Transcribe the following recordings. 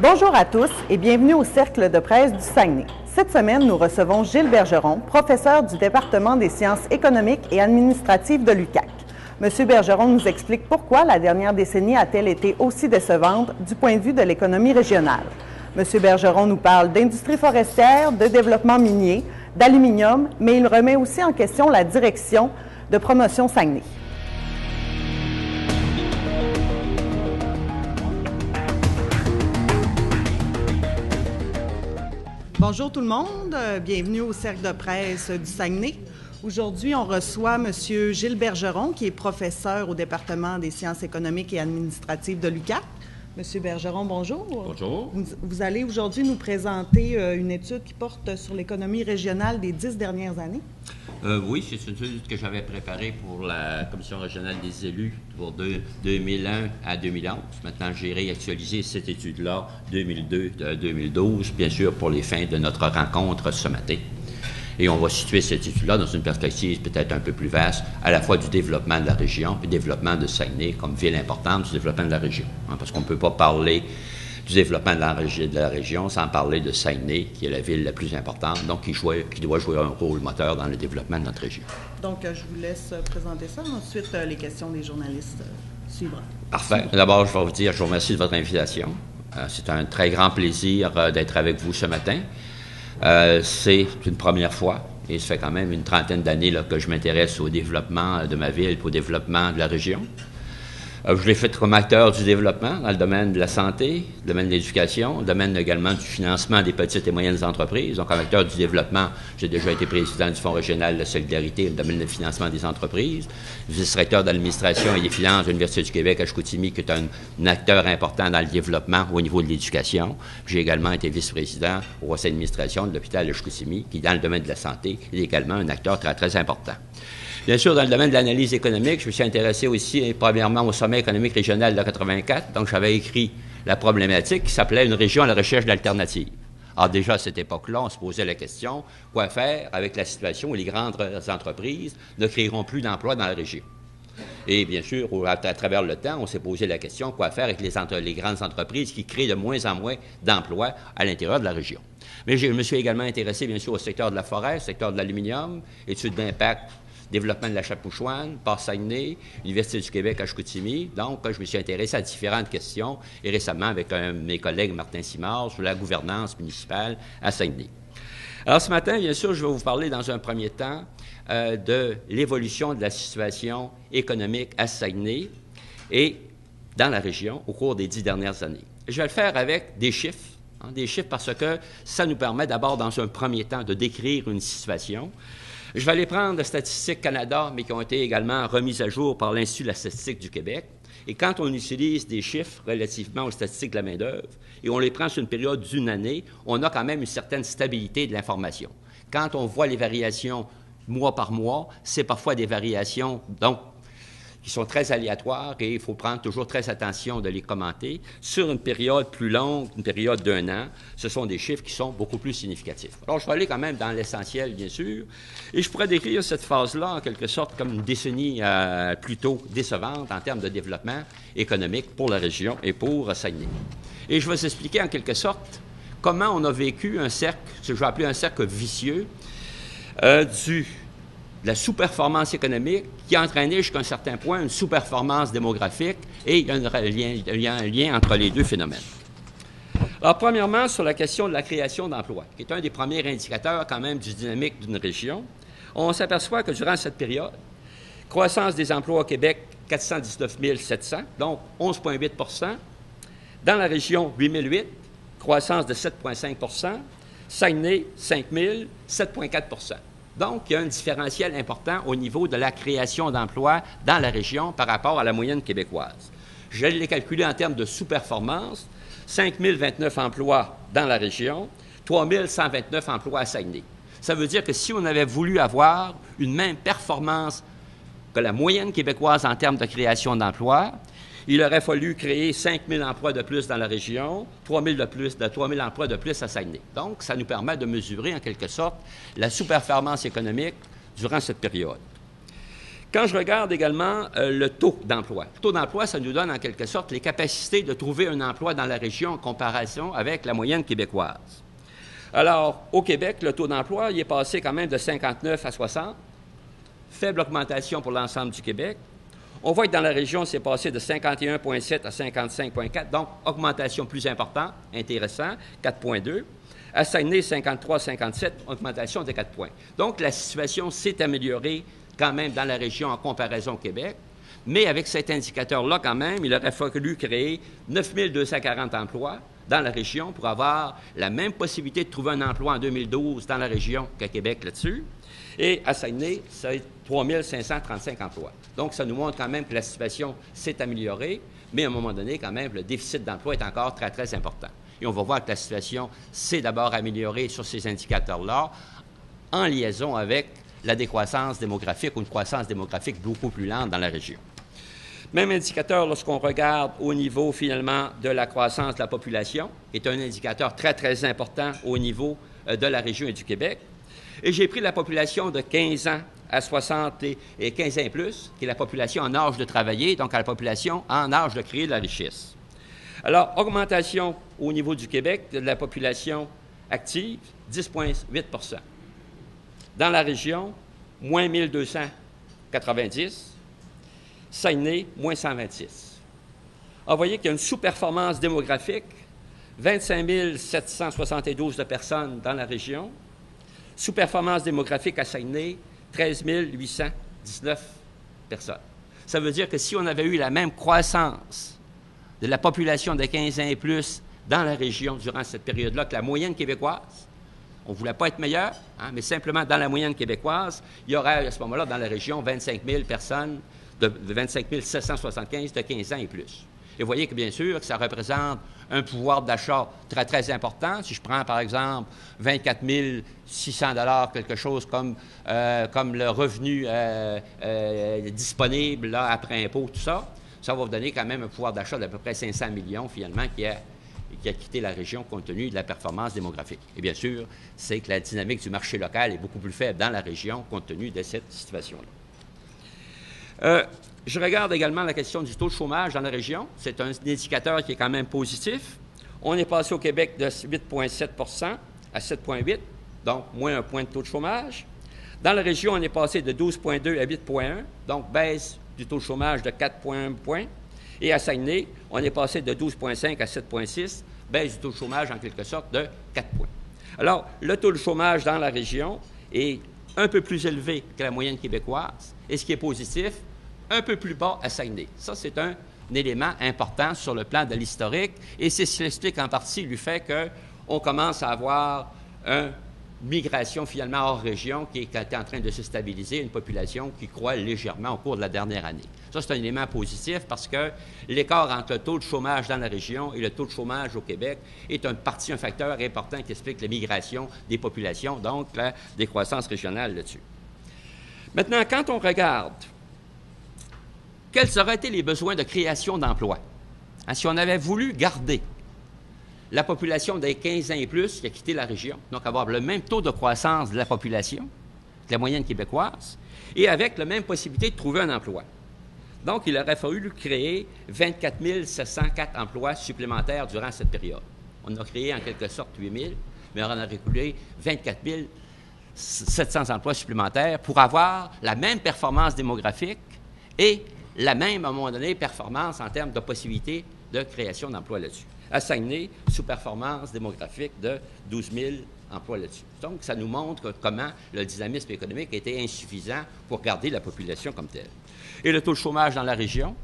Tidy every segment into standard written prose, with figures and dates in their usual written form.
Bonjour à tous et bienvenue au Cercle de presse du Saguenay. Cette semaine, nous recevons Gilles Bergeron, professeur du département des sciences économiques et administratives de l'UQAC. Monsieur Bergeron nous explique pourquoi la dernière décennie a-t-elle été aussi décevante du point de vue de l'économie régionale. Monsieur Bergeron nous parle d'industrie forestière, de développement minier, d'aluminium, mais il remet aussi en question la direction de Promotion Saguenay. Bonjour tout le monde, bienvenue au Cercle de presse du Saguenay. Aujourd'hui, on reçoit M. Gilles Bergeron, qui est professeur au département des sciences économiques et administratives de l'UQAC. M. Bergeron, bonjour. Bonjour. Vous allez aujourd'hui nous présenter une étude qui porte sur l'économie régionale des 10 dernières années. Oui, c'est une étude que j'avais préparée pour la Commission régionale des élus pour 2001 à 2011. Maintenant, j'ai réactualisé cette étude-là 2002-2012, bien sûr, pour les fins de notre rencontre ce matin. Et on va situer cette étude-là dans une perspective peut-être un peu plus vaste, à la fois du développement de la région, puis du développement de Saguenay comme ville importante du développement de la région. Parce qu'on ne peut pas parler du développement de la région sans parler de Saguenay, qui est la ville la plus importante, donc qui doit jouer un rôle moteur dans le développement de notre région. Donc, je vous laisse présenter ça. Ensuite, les questions des journalistes suivront. Parfait. D'abord, je vais vous dire, je vous remercie de votre invitation. C'est un très grand plaisir d'être avec vous ce matin. C'est une première fois, et ça fait quand même une trentaine d'années que je m'intéresse au développement de ma ville et au développement de la région. Je l'ai fait comme acteur du développement dans le domaine de la santé, le domaine de l'éducation, le domaine également du financement des petites et moyennes entreprises. Donc, comme acteur du développement, j'ai déjà été président du Fonds régional de la solidarité, le domaine du financement des entreprises, vice-recteur de l'administration et des finances de l'Université du Québec à Chicoutimi, qui est un acteur important dans le développement au niveau de l'éducation. J'ai également été vice-président au conseil d'administration de l'hôpital de Chicoutimi, qui, dans le domaine de la santé, est également un acteur très, très important. Bien sûr, dans le domaine de l'analyse économique, je me suis intéressé aussi, premièrement, au sommet économique régional de 84. Donc, j'avais écrit la problématique qui s'appelait « Une région à la recherche d'alternatives ». Alors, déjà, à cette époque-là, on se posait la question, quoi faire avec la situation où les grandes entreprises ne créeront plus d'emplois dans la région? Et bien sûr, à travers le temps, on s'est posé la question, quoi faire avec les grandes entreprises qui créent de moins en moins d'emplois à l'intérieur de la région? Mais je me suis également intéressé, bien sûr, au secteur de la forêt, au secteur de l'aluminium, études d'impact, développement de la Chapouchouane, Port-Saguenay, Université du Québec à Chicoutimi. Donc, je me suis intéressé à différentes questions et récemment avec un de mes collègues, Martin Simard, sur la gouvernance municipale à Saguenay. Alors, ce matin, bien sûr, je vais vous parler dans un premier temps de l'évolution de la situation économique à Saguenay et dans la région au cours des 10 dernières années. Je vais le faire avec des chiffres. Des chiffres parce que ça nous permet d'abord, dans un premier temps, de décrire une situation. Je vais aller prendre de Statistique Canada, mais qui ont été également remises à jour par l'Institut de la statistique du Québec. Et quand on utilise des chiffres relativement aux statistiques de la main-d'œuvre et on les prend sur une période d'une année, on a quand même une certaine stabilité de l'information. Quand on voit les variations mois par mois, c'est parfois des variations, donc, qui sont très aléatoires et il faut prendre toujours très attention de les commenter. Sur une période plus longue, une période d'un an, ce sont des chiffres qui sont beaucoup plus significatifs. Alors, je vais aller quand même dans l'essentiel, bien sûr, et je pourrais décrire cette phase-là, en quelque sorte, comme une décennie plutôt décevante en termes de développement économique pour la région et pour Saguenay. Et je vais vous expliquer, en quelque sorte, comment on a vécu un cercle, ce que je vais appeler un cercle vicieux, de la sous-performance économique qui a entraîné jusqu'à un certain point une sous-performance démographique et il y a un lien entre les deux phénomènes. Alors, premièrement, sur la question de la création d'emplois, qui est un des premiers indicateurs quand même du dynamique d'une région, on s'aperçoit que durant cette période, croissance des emplois au Québec, 419 700, donc 11,8 %. Dans la région, 8 008, croissance de 7,5 %. Saguenay, 5 000, 7,4 %. Donc, il y a un différentiel important au niveau de la création d'emplois dans la région par rapport à la moyenne québécoise. Je l'ai calculé en termes de sous-performance, 5 029 emplois dans la région, 3 129 emplois à Saguenay. Ça veut dire que si on avait voulu avoir une même performance que la moyenne québécoise en termes de création d'emplois, il aurait fallu créer 5 000 emplois de plus dans la région, 3 000 emplois de plus à Saguenay. Donc, ça nous permet de mesurer, en quelque sorte, la sous-performance économique durant cette période. Quand je regarde également le taux d'emploi, le taux d'emploi, ça nous donne en quelque sorte les capacités de trouver un emploi dans la région en comparaison avec la moyenne québécoise. Alors, au Québec, le taux d'emploi, il est passé quand même de 59 à 60. Faible augmentation pour l'ensemble du Québec. On voit que dans la région, c'est passé de 51,7 à 55,4, donc augmentation plus importante, intéressant, 4,2. À Saguenay, 53,57, augmentation de 4 points. Donc, la situation s'est améliorée quand même dans la région en comparaison au Québec, mais avec cet indicateur-là, quand même, il aurait fallu créer 9 240 emplois dans la région pour avoir la même possibilité de trouver un emploi en 2012 dans la région qu'à Québec là-dessus. Et à Saguenay, c'est 3 535 emplois. Donc, ça nous montre quand même que la situation s'est améliorée, mais à un moment donné, quand même, le déficit d'emploi est encore très, très important. Et on va voir que la situation s'est d'abord améliorée sur ces indicateurs-là en liaison avec la décroissance démographique ou une croissance démographique beaucoup plus lente dans la région. Même indicateur lorsqu'on regarde au niveau, finalement, de la croissance de la population, est un indicateur très, très important au niveau de la région et du Québec. Et j'ai pris la population de 15 ans à 60 et 15 ans et plus, qui est la population en âge de travailler, donc à la population en âge de créer de la richesse. Alors, augmentation au niveau du Québec de la population active, 10,8 %. Dans la région, moins 1290. Saguenay, moins 126. Alors, vous voyez qu'il y a une sous-performance démographique, 25 772 de personnes dans la région. Sous-performance démographique à Saguenay, 13 819 personnes. Ça veut dire que si on avait eu la même croissance de la population de 15 ans et plus dans la région durant cette période-là que la moyenne québécoise, on ne voulait pas être meilleur, mais simplement dans la moyenne québécoise, il y aurait à ce moment-là dans la région 25 000 personnes, de 25 775 de 15 ans et plus. Et vous voyez que, bien sûr, que ça représente un pouvoir d'achat très, très important. Si je prends, par exemple, 24 600 $, quelque chose comme le revenu disponible là, après impôt, tout ça, ça va vous donner quand même un pouvoir d'achat d'à peu près 500 millions, finalement, qui a quitté la région compte tenu de la performance démographique. Et bien sûr, c'est que la dynamique du marché local est beaucoup plus faible dans la région compte tenu de cette situation-là. Je regarde également la question du taux de chômage dans la région. C'est un indicateur qui est quand même positif. On est passé au Québec de 8,7 % à 7,8 %, donc moins un point de taux de chômage. Dans la région, on est passé de 12,2 à 8,1, donc baisse du taux de chômage de 4,1 points. Et à Saguenay, on est passé de 12,5 à 7,6, baisse du taux de chômage en quelque sorte de 4 points. Alors, le taux de chômage dans la région est un peu plus élevé que la moyenne québécoise, et ce qui est positif, un peu plus bas à Saguenay. Ça, c'est un élément important sur le plan de l'historique, et c'est ce qui explique en partie le fait qu'on commence à avoir une migration finalement hors région qui est en train de se stabiliser, une population qui croît légèrement au cours de la dernière année. Ça, c'est un élément positif parce que l'écart entre le taux de chômage dans la région et le taux de chômage au Québec est un facteur important qui explique la migration des populations, donc la décroissance régionale là-dessus. Maintenant, quand on regarde quels auraient été les besoins de création d'emplois, si on avait voulu garder la population des 15 ans et plus qui a quitté la région, donc avoir le même taux de croissance de la population que la moyenne québécoise, et avec la même possibilité de trouver un emploi. Donc, il aurait fallu créer 24 704 emplois supplémentaires durant cette période. On a créé en quelque sorte 8 000, mais on en a reculé 24 700 emplois supplémentaires pour avoir la même performance démographique et la même, à un moment donné, performance en termes de possibilités de création d'emplois là-dessus. À Saguenay, sous-performance démographique de 12 000 emplois là-dessus. Donc, ça nous montre comment le dynamisme économique était insuffisant pour garder la population comme telle. Et le taux de chômage dans la région,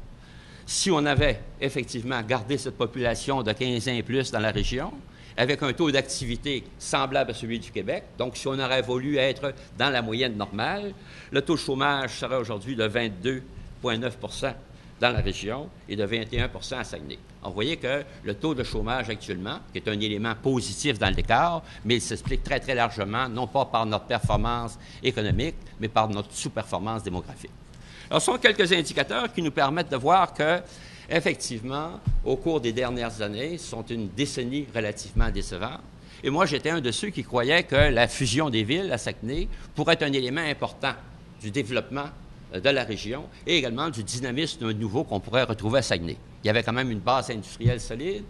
si on avait effectivement gardé cette population de 15 ans et plus dans la région, avec un taux d'activité semblable à celui du Québec, donc si on aurait voulu être dans la moyenne normale, le taux de chômage serait aujourd'hui de 22,9 % dans la région et de 21 % à Saguenay. Alors, vous voyez que le taux de chômage actuellement, qui est un élément positif dans l'écart, mais il s'explique très, très largement, non pas par notre performance économique, mais par notre sous-performance démographique. Alors, ce sont quelques indicateurs qui nous permettent de voir que, effectivement, au cours des dernières années, ce sont une décennie relativement décevante. Et moi, j'étais un de ceux qui croyaient que la fusion des villes à Saguenay pourrait être un élément important du développement de la région et également du dynamisme nouveau qu'on pourrait retrouver à Saguenay. Il y avait quand même une base industrielle solide,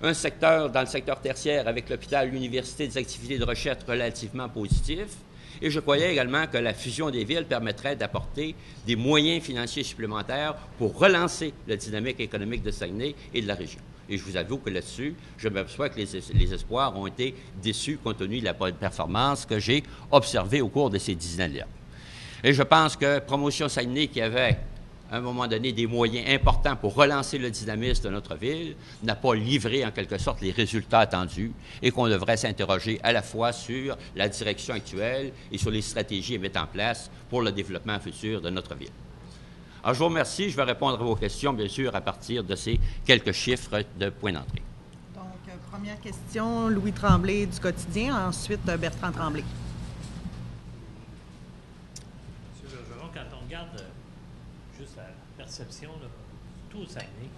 un secteur, dans le secteur tertiaire, avec l'hôpital, l'université, des activités de recherche relativement positifs. Et je croyais également que la fusion des villes permettrait d'apporter des moyens financiers supplémentaires pour relancer la dynamique économique de Saguenay et de la région. Et je vous avoue que là-dessus, je m'aperçois que les espoirs ont été déçus compte tenu de la performance que j'ai observée au cours de ces 10 années-là. Et je pense que Promotion Saguenay, qui avait à un moment donné des moyens importants pour relancer le dynamisme de notre ville, n'a pas livré en quelque sorte les résultats attendus et qu'on devrait s'interroger à la fois sur la direction actuelle et sur les stratégies à mettre en place pour le développement futur de notre ville. Alors, je vous remercie. Je vais répondre à vos questions, bien sûr, à partir de ces quelques chiffres de points d'entrée. Donc, première question, Louis Tremblay du Quotidien, ensuite Bertrand Tremblay. M. Bergeron, quand on regarde juste la perception, là, tout le Saguenay,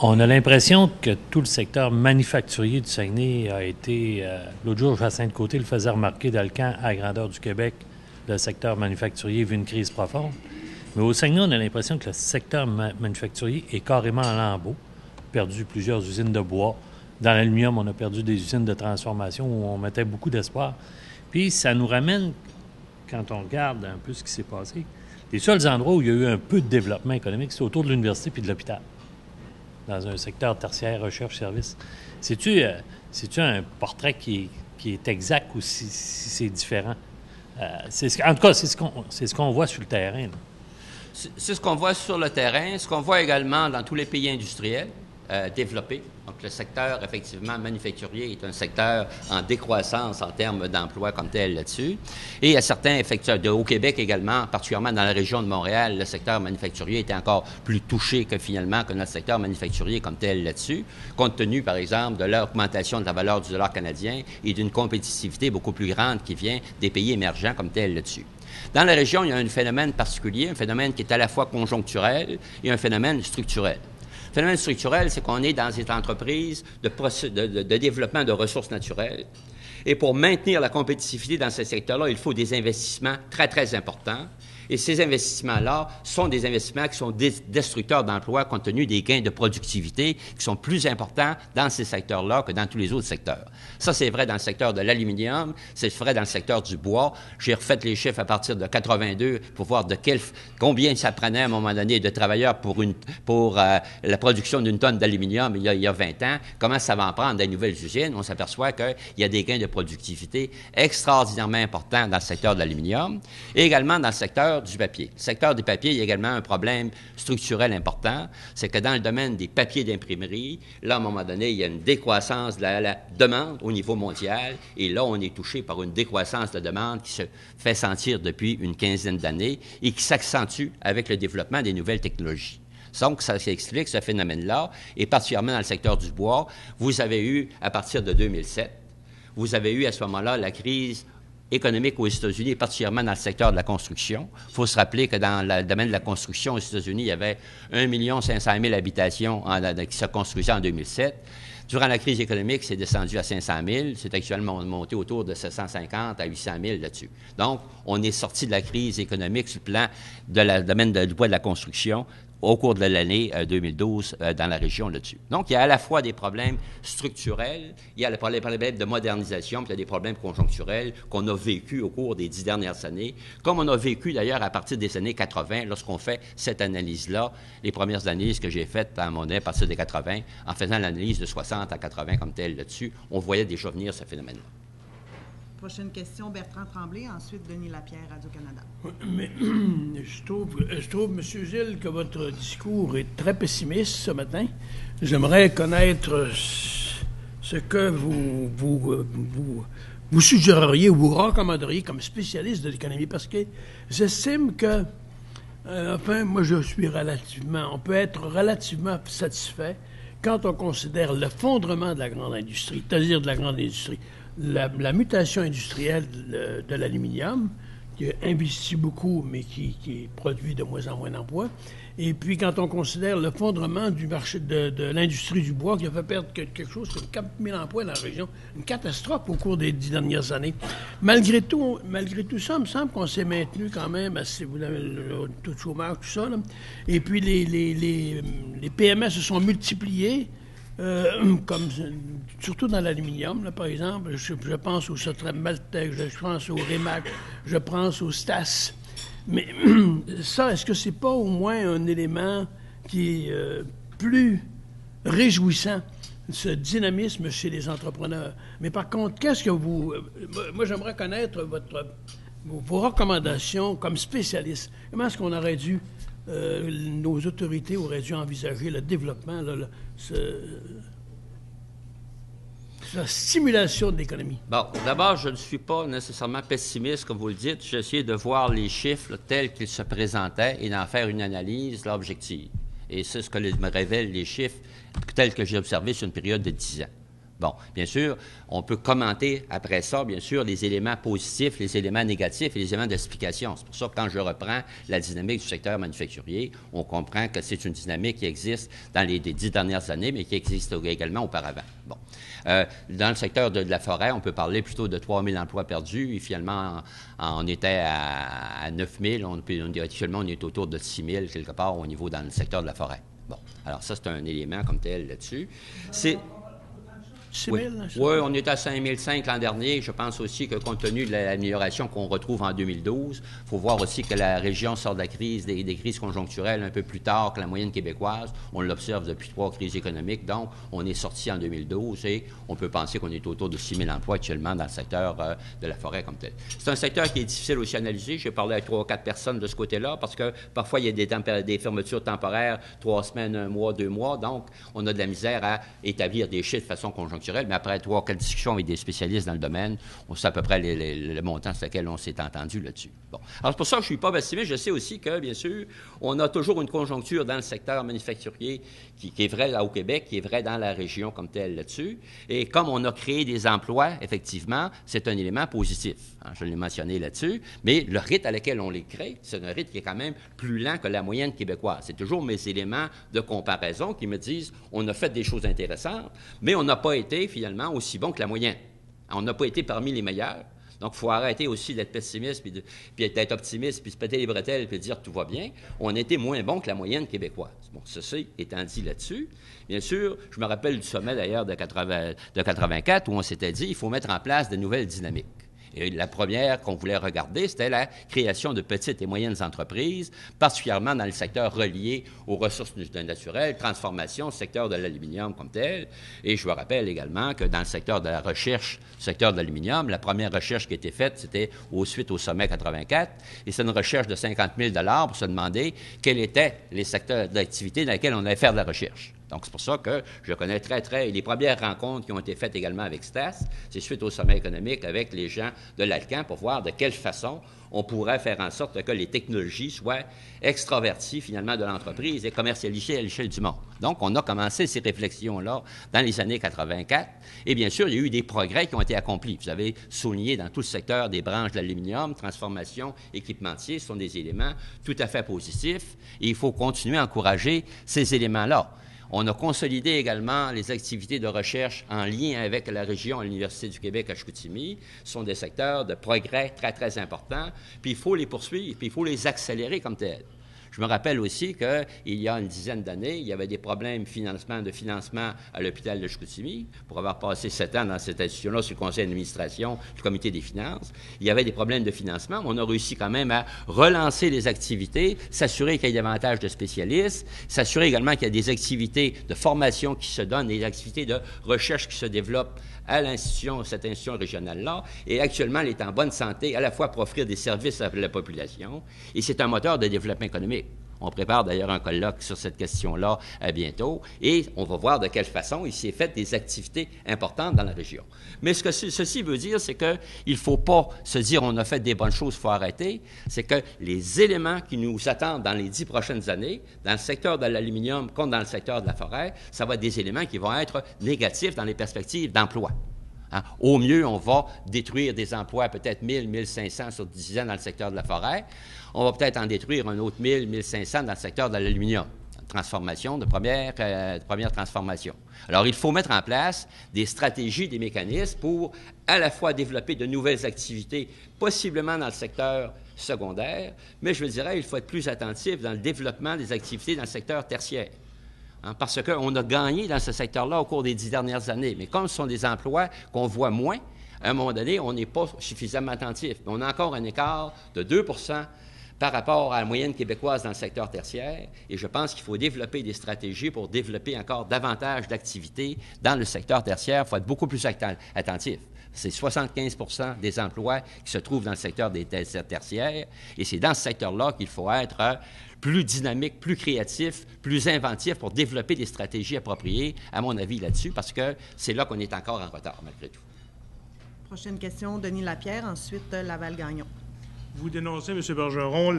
on a l'impression que tout le secteur manufacturier du Saguenay a été... l'autre jour, Jacinthe Côté le faisait remarquer dans le camp à la grandeur du Québec, le secteur manufacturier vit une crise profonde. Mais au Saguenay, on a l'impression que le secteur manufacturier est carrément en lambeaux. On a perdu plusieurs usines de bois. Dans l'aluminium, on a perdu des usines de transformation où on mettait beaucoup d'espoir. Puis ça nous ramène, quand on regarde un peu ce qui s'est passé, les seuls endroits où il y a eu un peu de développement économique, c'est autour de l'université puis de l'hôpital, dans un secteur tertiaire, recherche-service. C'est-tu un portrait qui est exact ou si c'est différent? En tout cas, c'est ce qu'on voit sur le terrain, là. C'est ce qu'on voit sur le terrain, ce qu'on voit également dans tous les pays industriels développés. Donc, le secteur, effectivement, manufacturier est un secteur en décroissance en termes d'emploi comme tel là-dessus. Et il y a certains secteurs, au Québec également, particulièrement dans la région de Montréal, le secteur manufacturier était encore plus touché que finalement que notre secteur manufacturier comme tel là-dessus, compte tenu, par exemple, de l'augmentation de la valeur du dollar canadien et d'une compétitivité beaucoup plus grande qui vient des pays émergents comme tel là-dessus. Dans la région, il y a un phénomène particulier, un phénomène qui est à la fois conjoncturel et un phénomène structurel. Le phénomène structurel, c'est qu'on est dans cette entreprise de développement de ressources naturelles. Et pour maintenir la compétitivité dans ce secteur-là, il faut des investissements très, très importants. Et ces investissements-là sont des investissements qui sont destructeurs d'emplois compte tenu des gains de productivité qui sont plus importants dans ces secteurs-là que dans tous les autres secteurs. Ça, c'est vrai dans le secteur de l'aluminium, c'est vrai dans le secteur du bois. J'ai refait les chiffres à partir de 82 pour voir combien ça prenait à un moment donné de travailleurs pour la production d'une tonne d'aluminium il y a 20 ans. Comment ça va en prendre des nouvelles usines? On s'aperçoit qu'il y a des gains de productivité extraordinairement importants dans le secteur de l'aluminium et également dans le secteur du papier. Le secteur des papiers, il y a également un problème structurel important, c'est que dans le domaine des papiers d'imprimerie, là, à un moment donné, il y a une décroissance de la demande au niveau mondial, et là, on est touché par une décroissance de demande qui se fait sentir depuis une quinzaine d'années et qui s'accentue avec le développement des nouvelles technologies. Donc, ça explique ce phénomène-là, et particulièrement dans le secteur du bois, vous avez eu, à partir de 2007, vous avez eu à ce moment-là la crise économique aux États-Unis, et particulièrement dans le secteur de la construction. Il faut se rappeler que dans le domaine de la construction aux États-Unis, il y avait 1 500 000 habitations qui se construisaient en 2007. Durant la crise économique, c'est descendu à 500 000. C'est actuellement monté autour de 750 à 800 000 là-dessus. Donc, on est sorti de la crise économique sur le plan du domaine du bois de la construction au cours de l'année 2012 dans la région là-dessus. Donc, il y a à la fois des problèmes structurels, il y a les problèmes de modernisation, puis il y a des problèmes conjoncturels qu'on a vécu au cours des 10 dernières années, comme on a vécu d'ailleurs à partir des années 80, lorsqu'on fait cette analyse-là, les premières analyses que j'ai faites à mon avis à partir des 80, en faisant l'analyse de 60 à 80 comme telle là-dessus, on voyait déjà venir ce phénomène-là. Prochaine question, Bertrand Tremblay, ensuite Denis Lapierre, Radio-Canada. Mais je trouve, M. Gilles, que votre discours est très pessimiste ce matin. J'aimerais connaître ce que vous suggéreriez ou vous recommanderiez comme spécialiste de l'économie, parce que j'estime que, moi on peut être relativement satisfait quand on considère le fondement de la grande industrie, c'est-à-dire de la grande industrie. La mutation industrielle de l'aluminium, qui investit beaucoup, mais qui produit de moins en moins d'emplois. Et puis, quand on considère l'effondrement du marché de l'industrie du bois, qui a fait perdre quelque chose comme 4 000 emplois dans la région, une catastrophe au cours des 10 dernières années. Malgré tout ça, il me semble qu'on s'est maintenu quand même assez, vous avez le taux de chômage, tout ça, là. Et puis, les PME se sont multipliées, comme surtout dans l'aluminium, là, par exemple. Je pense au Sotrem Maltec, je pense au Rémac, je pense au Stas. Mais ça, est-ce que c'est pas au moins un élément qui est plus réjouissant, ce dynamisme chez les entrepreneurs? Mais par contre, qu'est-ce que vous... moi, j'aimerais connaître vos recommandations comme spécialiste. Comment est-ce qu'on aurait dû... nos autorités auraient dû envisager le développement, la stimulation de l'économie? Bon, d'abord, je ne suis pas nécessairement pessimiste, comme vous le dites. J'ai essayé de voir les chiffres là, tels qu'ils se présentaient et d'en faire une analyse là, objective. Et c'est ce que me révèlent les chiffres tels que j'ai observés sur une période de 10 ans. Bon, bien sûr, on peut commenter après ça, bien sûr, les éléments positifs, les éléments négatifs et les éléments d'explication. C'est pour ça que quand je reprends la dynamique du secteur manufacturier, on comprend que c'est une dynamique qui existe dans les 10 dernières années, mais qui existe également auparavant. Bon. Dans le secteur de la forêt, on peut parler plutôt de 3 000 emplois perdus. Et finalement, on était à 9 000. Actuellement, on est autour de 6 000 quelque part au niveau dans le secteur de la forêt. Bon. Alors ça, c'est un élément comme tel là-dessus. C'est... Oui. On est à 5 500 l'an dernier. Je pense aussi que compte tenu de l'amélioration qu'on retrouve en 2012, il faut voir aussi que la région sort de la crise, des crises conjoncturelles un peu plus tard que la moyenne québécoise. On l'observe depuis 3 crises économiques. Donc, on est sorti en 2012 et on peut penser qu'on est autour de 6 000 emplois actuellement dans le secteur de la forêt comme tel. C'est un secteur qui est difficile aussi à analyser. J'ai parlé avec 3 ou 4 personnes de ce côté-là parce que parfois, il y a des fermetures temporaires, 3 semaines, 1 mois, 2 mois. Donc, on a de la misère à établir des chiffres de façon conjoncturelle. Mais après 3 ou 4 discussions avec des spécialistes dans le domaine, on sait à peu près le montant sur lequel on s'est entendu là-dessus. Bon. Alors, c'est pour ça que je ne suis pas pessimiste. Je sais aussi que, bien sûr, on a toujours une conjoncture dans le secteur manufacturier qui est vrai là au Québec, qui est vrai dans la région comme telle là-dessus. Et comme on a créé des emplois, effectivement, c'est un élément positif. Hein, je l'ai mentionné là-dessus. Mais le rythme à lequel on les crée, c'est un rythme qui est quand même plus lent que la moyenne québécoise. C'est toujours mes éléments de comparaison qui me disent on a fait des choses intéressantes, mais on n'a pas été finalement aussi bon que la moyenne. On n'a pas été parmi les meilleurs. Donc, il faut arrêter aussi d'être pessimiste, puis d'être optimiste, puis se péter les bretelles, puis dire tout va bien. On a été moins bon que la moyenne québécoise. Bon, ceci étant dit là-dessus, bien sûr, je me rappelle du sommet d'ailleurs de 84 où on s'était dit il faut mettre en place de nouvelles dynamiques. Et la première qu'on voulait regarder, c'était la création de petites et moyennes entreprises, particulièrement dans le secteur relié aux ressources naturelles, transformation, secteur de l'aluminium comme tel. Et je vous rappelle également que dans le secteur de la recherche, secteur de l'aluminium, la première recherche qui a été faite, c'était suite au sommet 84, et c'est une recherche de 50 000 $ pour se demander quels étaient les secteurs d'activité dans lesquels on allait faire de la recherche. Donc, c'est pour ça que je connais les premières rencontres qui ont été faites également avec Stas, c'est suite au sommet économique avec les gens de l'Alcan pour voir de quelle façon on pourrait faire en sorte que les technologies soient extraverties, finalement, de l'entreprise et commercialisées à l'échelle du monde. Donc, on a commencé ces réflexions-là dans les années 84. Et bien sûr, il y a eu des progrès qui ont été accomplis. Vous avez souligné dans tout le secteur des branches de l'aluminium, transformation, équipementier, ce sont des éléments tout à fait positifs. Et il faut continuer à encourager ces éléments-là. On a consolidé également les activités de recherche en lien avec la région à l'Université du Québec à Chicoutimi. Ce sont des secteurs de progrès très, très importants. Puis il faut les poursuivre, puis il faut les accélérer comme tels. Je me rappelle aussi qu'il y a une dizaine d'années, il y avait des problèmes de financement à l'hôpital de Chicoutimi. Pour avoir passé 7 ans dans cette institution-là sur le conseil d'administration du comité des finances, il y avait des problèmes de financement. On a réussi quand même à relancer les activités, s'assurer qu'il y ait davantage de spécialistes, s'assurer également qu'il y a des activités de formation qui se donnent, des activités de recherche qui se développent à cette institution régionale-là, et actuellement, elle est en bonne santé, à la fois pour offrir des services à la population, et c'est un moteur de développement économique. On prépare d'ailleurs un colloque sur cette question-là bientôt, et on va voir de quelle façon il s'est fait des activités importantes dans la région. Mais ce que ceci veut dire, c'est qu'il ne faut pas se dire on a fait des bonnes choses, il faut arrêter. C'est que les éléments qui nous attendent dans les 10 prochaines années, dans le secteur de l'aluminium comme dans le secteur de la forêt, ça va être des éléments qui vont être négatifs dans les perspectives d'emploi. Hein? Au mieux, on va détruire des emplois, peut-être 1000, 1500 sur 10 ans dans le secteur de la forêt. On va peut-être en détruire un autre 1000, 1500 dans le secteur de l'aluminium. Transformation de première transformation. Alors, il faut mettre en place des stratégies, des mécanismes pour à la fois développer de nouvelles activités, possiblement dans le secteur secondaire, mais je me dirais, il faut être plus attentif dans le développement des activités dans le secteur tertiaire. Hein, parce qu'on a gagné dans ce secteur-là au cours des 10 dernières années, mais comme ce sont des emplois qu'on voit moins, à un moment donné, on n'est pas suffisamment attentif. On a encore un écart de 2 par rapport à la moyenne québécoise dans le secteur tertiaire, et je pense qu'il faut développer des stratégies pour développer encore davantage d'activités dans le secteur tertiaire. Il faut être beaucoup plus attentif. C'est 75 des emplois qui se trouvent dans le secteur des tertiaires, et c'est dans ce secteur-là qu'il faut être plus dynamique, plus créatif, plus inventif pour développer des stratégies appropriées, à mon avis, là-dessus, parce que c'est là qu'on est encore en retard, malgré tout. Prochaine question, Denis Lapierre, ensuite Laval-Gagnon. Vous dénoncez, M. Bergeron,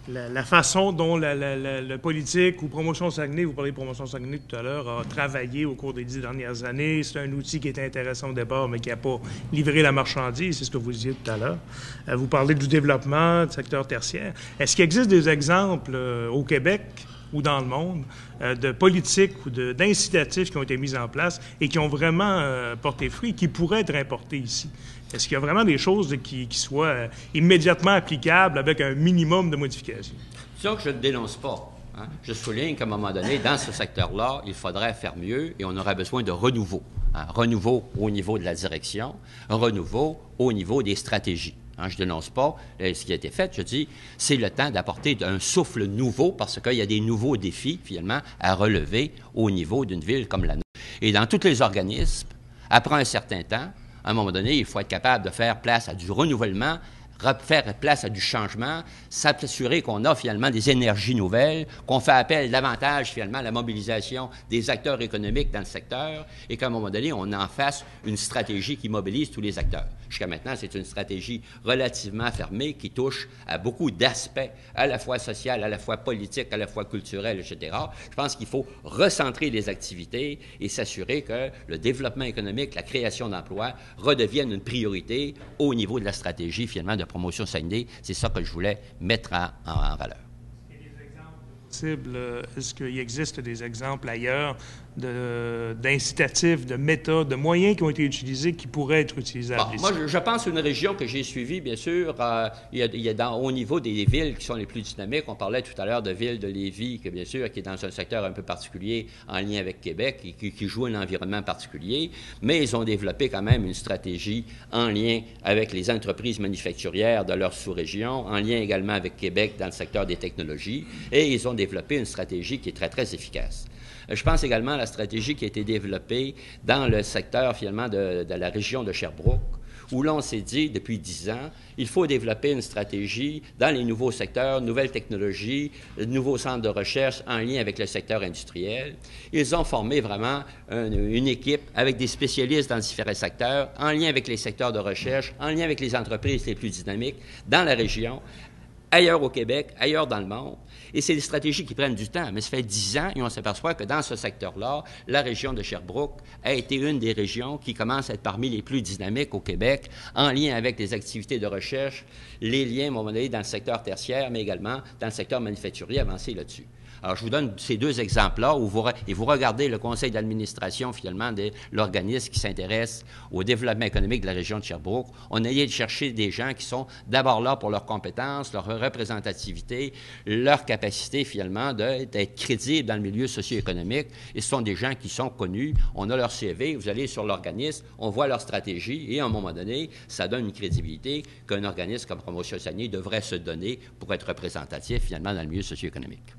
la façon dont la politique ou Promotion Saguenay, vous parlez de Promotion Saguenay tout à l'heure, a travaillé au cours des 10 dernières années. C'est un outil qui était intéressant au départ, mais qui n'a pas livré la marchandise, c'est ce que vous disiez tout à l'heure. Vous parlez du développement du secteur tertiaire. Est-ce qu'il existe des exemples au Québec ou dans le monde de politiques ou d'incitatifs qui ont été mis en place et qui ont vraiment porté fruit, qui pourraient être importés ici? Est-ce qu'il y a vraiment des choses qui soient immédiatement applicables avec un minimum de modifications? Disons que je ne dénonce pas. Hein? Je souligne qu'à un moment donné, dans ce secteur-là, il faudrait faire mieux et on aurait besoin de renouveau. Hein? Renouveau au niveau de la direction, renouveau au niveau des stratégies. Hein? Je ne dénonce pas ce qui a été fait. Je dis, c'est le temps d'apporter un souffle nouveau parce qu'il y a des nouveaux défis, finalement, à relever au niveau d'une ville comme la nôtre. Et dans tous les organismes, après un certain temps, à un moment donné, il faut être capable de faire place à du renouvellement, faire place à du changement, s'assurer qu'on a finalement des énergies nouvelles, qu'on fait appel davantage finalement à la mobilisation des acteurs économiques dans le secteur et qu'à un moment donné, on en fasse une stratégie qui mobilise tous les acteurs. Jusqu'à maintenant, c'est une stratégie relativement fermée qui touche à beaucoup d'aspects, à la fois social, à la fois politique, à la fois culturel, etc. Je pense qu'il faut recentrer les activités et s'assurer que le développement économique, la création d'emplois redeviennent une priorité au niveau de la stratégie finalement de Promotion Saguenay. C'est ça que je voulais mettre en valeur. Et des exemples possibles, est-ce qu'il existe des exemples ailleurs d'incitatifs, de méthodes, de moyens qui ont été utilisés qui pourraient être utilisables ici? Moi, je pense à une région que j'ai suivie, bien sûr. Il y a au niveau des villes qui sont les plus dynamiques. On parlait tout à l'heure de ville de Lévis, que bien sûr, qui est dans un secteur un peu particulier en lien avec Québec et qui joue un environnement particulier. Mais ils ont développé quand même une stratégie en lien avec les entreprises manufacturières de leur sous-région, en lien également avec Québec dans le secteur des technologies. Et ils ont développé une stratégie qui est très, très efficace. Je pense également à la stratégie qui a été développée dans le secteur, finalement, de la région de Sherbrooke, où l'on s'est dit, depuis 10 ans, il faut développer une stratégie dans les nouveaux secteurs, nouvelles technologies, nouveaux centres de recherche en lien avec le secteur industriel. Ils ont formé vraiment une équipe avec des spécialistes dans différents secteurs, en lien avec les secteurs de recherche, en lien avec les entreprises les plus dynamiques dans la région, ailleurs au Québec, ailleurs dans le monde. Et c'est des stratégies qui prennent du temps, mais ça fait 10 ans et on s'aperçoit que dans ce secteur-là, la région de Sherbrooke a été une des régions qui commence à être parmi les plus dynamiques au Québec, en lien avec les activités de recherche, les liens, à un moment donné, dans le secteur tertiaire, mais également dans le secteur manufacturier avancé là-dessus. Alors, je vous donne ces deux exemples-là où vous regardez le conseil d'administration, finalement, de l'organisme qui s'intéresse au développement économique de la région de Sherbrooke. On a essayé de chercher des gens qui sont d'abord là pour leurs compétences, leur représentativité, leur capacité, finalement, d'être crédibles dans le milieu socio-économique. Et ce sont des gens qui sont connus. On a leur CV, vous allez sur l'organisme, on voit leur stratégie et à un moment donné, ça donne une crédibilité qu'un organisme comme Promotion Saguenay devrait se donner pour être représentatif, finalement, dans le milieu socio-économique.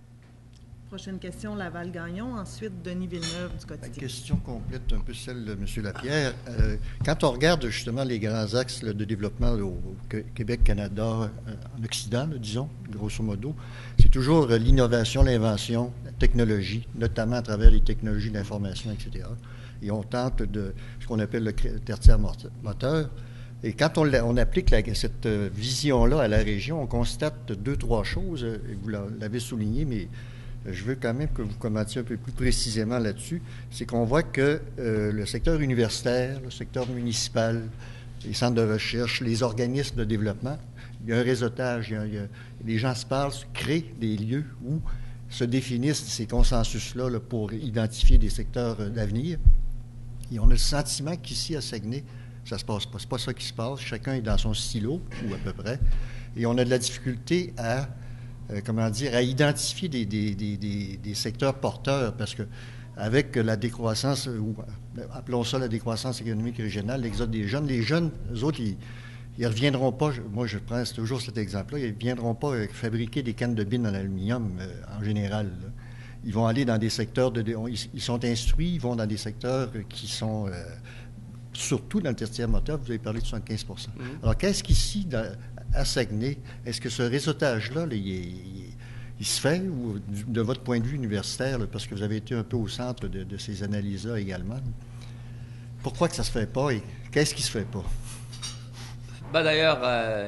Prochaine question, Laval-Gagnon. Ensuite, Denis Villeneuve du Quotidien. La question complète un peu celle de M. Lapierre. Quand on regarde justement les grands axes de développement au Québec, Canada, en Occident, disons, grosso modo, c'est toujours l'innovation, l'invention, la technologie, notamment à travers les technologies de l'information, etc. Et on tente de ce qu'on appelle le tertiaire moteur. Et quand on applique cette vision-là à la région, on constate 2-3 choses. Vous l'avez souligné, mais je veux quand même que vous commentiez un peu plus précisément là-dessus. C'est qu'on voit que le secteur universitaire, le secteur municipal, les centres de recherche, les organismes de développement, il y a un réseautage, les gens se parlent, créent des lieux où se définissent ces consensus-là là, pour identifier des secteurs d'avenir. Et on a le sentiment qu'ici, à Saguenay, ça se passe pas. C'est pas ça qui se passe. Chacun est dans son silo, ou à peu près. Et on a de la difficulté à identifier des secteurs porteurs, parce que avec la décroissance, ou appelons ça la décroissance économique régionale, l'exode des jeunes, les jeunes, eux autres, ils ne reviendront pas, moi je prends toujours cet exemple-là, ils ne viendront pas fabriquer des cannes de bines en aluminium en général. Là. Ils vont aller dans des secteurs, ils sont instruits, ils vont dans des secteurs qui sont, surtout dans le tertiaire moteur, vous avez parlé de 75 %. Alors qu'est-ce qu'ici, à Saguenay, est-ce que ce réseautage-là, là, il se fait, ou de votre point de vue universitaire, là, parce que vous avez été un peu au centre de ces analyses-là également, pourquoi que ça ne se fait pas et qu'est-ce qui ne se fait pas? Ben d'ailleurs,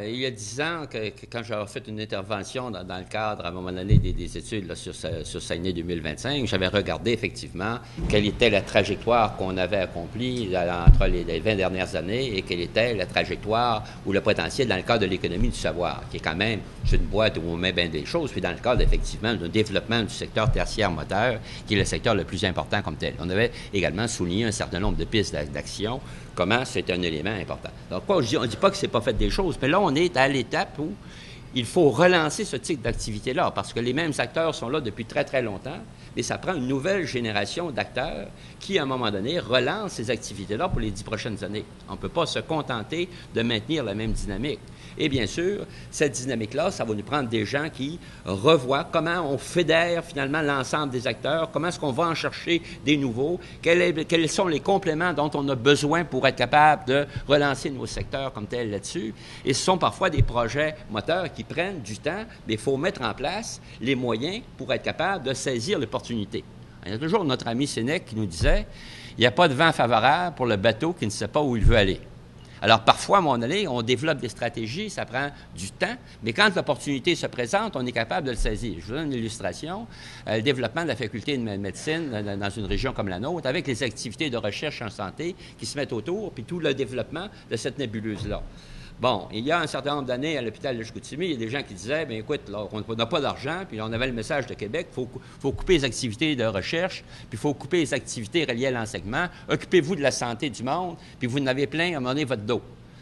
il y a 10 ans, quand j'avais fait une intervention dans le cadre, à un moment donné, des études là, sur Saguenay 2025, j'avais regardé effectivement quelle était la trajectoire qu'on avait accomplie entre les 20 dernières années et quelle était la trajectoire ou le potentiel dans le cadre de l'économie du savoir, qui est quand même une boîte où on met bien des choses, puis dans le cadre effectivement d'un développement du secteur tertiaire moteur, qui est le secteur le plus important comme tel. On avait également souligné un certain nombre de pistes d'action, comment c'est un élément important. Donc, on ne dit pas que c'est pas fait des choses, mais là, on est à l'étape où il faut relancer ce type d'activité-là, parce que les mêmes acteurs sont là depuis très, très longtemps, mais ça prend une nouvelle génération d'acteurs qui, à un moment donné, relancent ces activités-là pour les 10 prochaines années. On ne peut pas se contenter de maintenir la même dynamique. Et bien sûr, cette dynamique-là, ça va nous prendre des gens qui revoient comment on fédère finalement l'ensemble des acteurs, comment est-ce qu'on va en chercher des nouveaux, quels sont les compléments dont on a besoin pour être capable de relancer nos secteurs comme tels là-dessus. Et ce sont parfois des projets moteurs qui prennent du temps, mais il faut mettre en place les moyens pour être capable de saisir l'opportunité. Il y a toujours notre ami Sénèque qui nous disait « Il n'y a pas de vent favorable pour le bateau qui ne sait pas où il veut aller ». Alors, parfois, à un moment donné, on développe des stratégies, ça prend du temps, mais quand l'opportunité se présente, on est capable de le saisir. Je vous donne une illustration. Le développement de la faculté de médecine dans une région comme la nôtre, avec les activités de recherche en santé qui se mettent autour, puis tout le développement de cette nébuleuse-là. Bon, il y a un certain nombre d'années à l'hôpital de Chicoutimi, il y a des gens qui disaient, bien écoute, là, on n'a pas d'argent, puis on avait le message de Québec, il faut couper les activités de recherche, puis il faut couper les activités reliées à l'enseignement, occupez-vous de la santé du monde, puis vous en avez plein à un moment donné votre dos.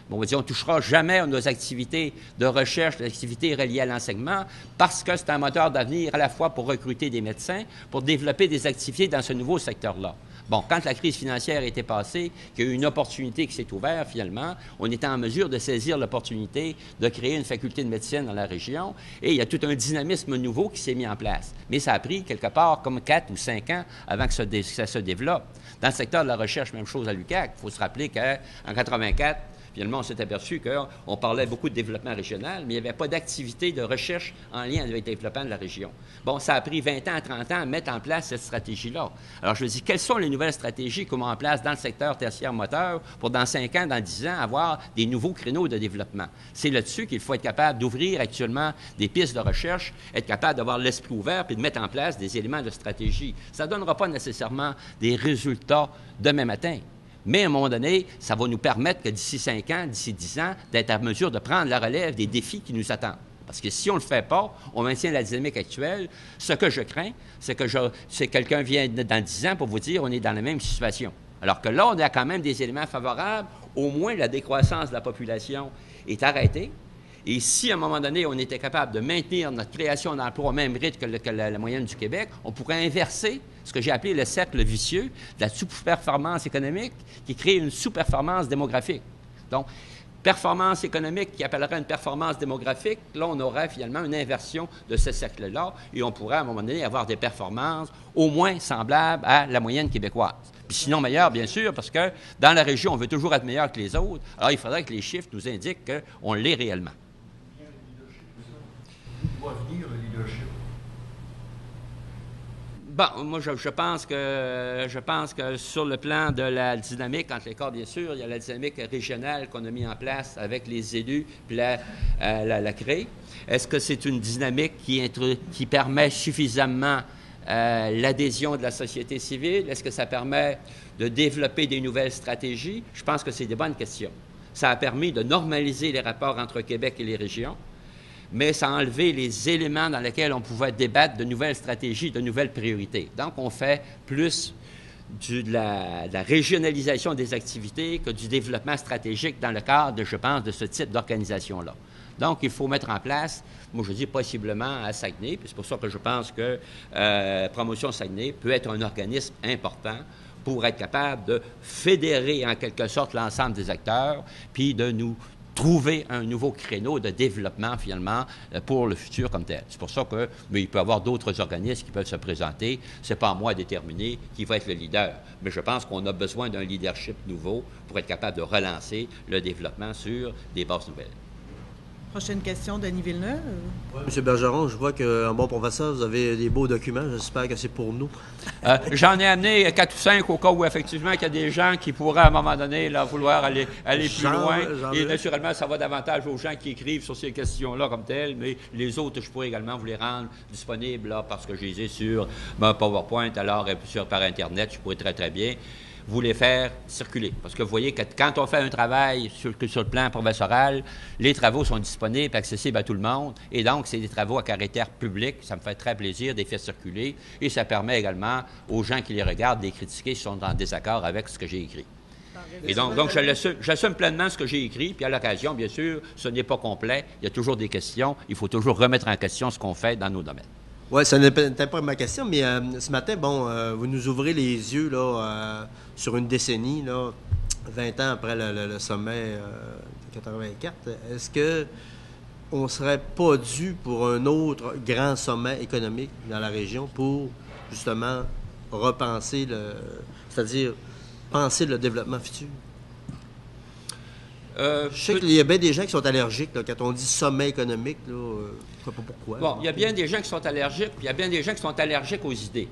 Bon, on va dire, on ne touchera jamais à nos activités de recherche, des activités reliées à l'enseignement, parce que c'est un moteur d'avenir à la fois pour recruter des médecins, pour développer des activités dans ce nouveau secteur-là. Bon, quand la crise financière était passée, qu'il y a eu une opportunité qui s'est ouverte, finalement, on était en mesure de saisir l'opportunité de créer une faculté de médecine dans la région, et il y a tout un dynamisme nouveau qui s'est mis en place. Mais ça a pris quelque part comme 4 ou 5 ans avant que ça se développe. Dans le secteur de la recherche, même chose à l'UQAC. Il faut se rappeler qu'en 84, finalement, on s'est aperçu qu'on parlait beaucoup de développement régional, mais il n'y avait pas d'activité de recherche en lien avec le développement de la région. Bon, ça a pris 20 ans à 30 ans à mettre en place cette stratégie-là. Alors, je me dis, quelles sont les nouvelles stratégies qu'on met en place dans le secteur tertiaire moteur pour, dans 5 ans, dans 10 ans, avoir des nouveaux créneaux de développement? C'est là-dessus qu'il faut être capable d'ouvrir actuellement des pistes de recherche, être capable d'avoir l'esprit ouvert puis de mettre en place des éléments de stratégie. Ça ne donnera pas nécessairement des résultats demain matin. Mais à un moment donné, ça va nous permettre que d'ici 5 ans, d'ici 10 ans, d'être en mesure de prendre la relève des défis qui nous attendent. Parce que si on ne le fait pas, on maintient la dynamique actuelle. Ce que je crains, c'est que quelqu'un vienne dans 10 ans pour vous dire on est dans la même situation. Alors que là, on a quand même des éléments favorables. Au moins, la décroissance de la population est arrêtée. Et si, à un moment donné, on était capable de maintenir notre création d'emplois au même rythme que la moyenne du Québec, on pourrait inverser ce que j'ai appelé le cercle vicieux de la sous-performance économique qui crée une sous-performance démographique. Donc, performance économique qui appellerait une performance démographique, là, on aurait finalement une inversion de ce cercle-là et on pourrait, à un moment donné, avoir des performances au moins semblables à la moyenne québécoise. Puis sinon meilleures, bien sûr, parce que dans la région, on veut toujours être meilleur que les autres. Alors, il faudrait que les chiffres nous indiquent qu'on l'est réellement. D'où doit venir le leadership? Bon, moi, je pense que sur le plan de la dynamique entre les corps, bien sûr, il y a la dynamique régionale qu'on a mis en place avec les élus puis la CRE. Est-ce que c'est une dynamique qui permet suffisamment l'adhésion de la société civile? Est-ce que ça permet de développer des nouvelles stratégies? Je pense que c'est des bonnes questions. Ça a permis de normaliser les rapports entre Québec et les régions, mais ça a enlevé les éléments dans lesquels on pouvait débattre de nouvelles stratégies, de nouvelles priorités. Donc, on fait plus de la régionalisation des activités que du développement stratégique dans le cadre, je pense, de ce type d'organisation-là. Donc, il faut mettre en place, moi je dis possiblement à Saguenay, puis c'est pour ça que je pense que Promotion Saguenay peut être un organisme important pour être capable de fédérer en quelque sorte l'ensemble des acteurs, puis de nous trouver un nouveau créneau de développement, finalement, pour le futur comme tel. C'est pour ça que, mais il peut y avoir d'autres organismes qui peuvent se présenter. Ce n'est pas à moi à déterminer qui va être le leader. Mais je pense qu'on a besoin d'un leadership nouveau pour être capable de relancer le développement sur des bases nouvelles. Prochaine question, Denis Villeneuve. Oui, M. Bergeron, je vois qu'un bon professeur, vous avez des beaux documents. J'espère que c'est pour nous. J'en ai amené 4 ou 5 au cas où, effectivement, il y a des gens qui pourraient, à un moment donné, là, vouloir aller plus loin. Et naturellement, ça va davantage aux gens qui écrivent sur ces questions-là comme telles, mais les autres, je pourrais également vous les rendre disponibles, là, parce que je les ai sur mon PowerPoint, alors par Internet, je pourrais très, très bien vous les faire circuler. Parce que vous voyez que quand on fait un travail sur le plan professoral, les travaux sont disponibles, accessibles à tout le monde, et donc c'est des travaux à caractère public. Ça me fait très plaisir de les faire circuler, et ça permet également aux gens qui les regardent de les critiquer s'ils sont en désaccord avec ce que j'ai écrit. Et donc j'assume pleinement ce que j'ai écrit, puis à l'occasion, bien sûr, ce n'est pas complet, il y a toujours des questions, il faut toujours remettre en question ce qu'on fait dans nos domaines. Oui, ça n'était pas ma question, mais ce matin, vous nous ouvrez les yeux là, sur une décennie, là, 20 ans après le sommet de 84. Est-ce qu'on ne serait pas dû pour un autre grand sommet économique dans la région pour, justement, repenser c'est-à-dire penser le développement futur? Je sais qu'il y a bien des gens qui sont allergiques là, quand on dit sommet économique. Là, je ne sais pas pourquoi. Bon, il y a bien des gens qui sont allergiques, puis il y a bien des gens qui sont allergiques aux idées.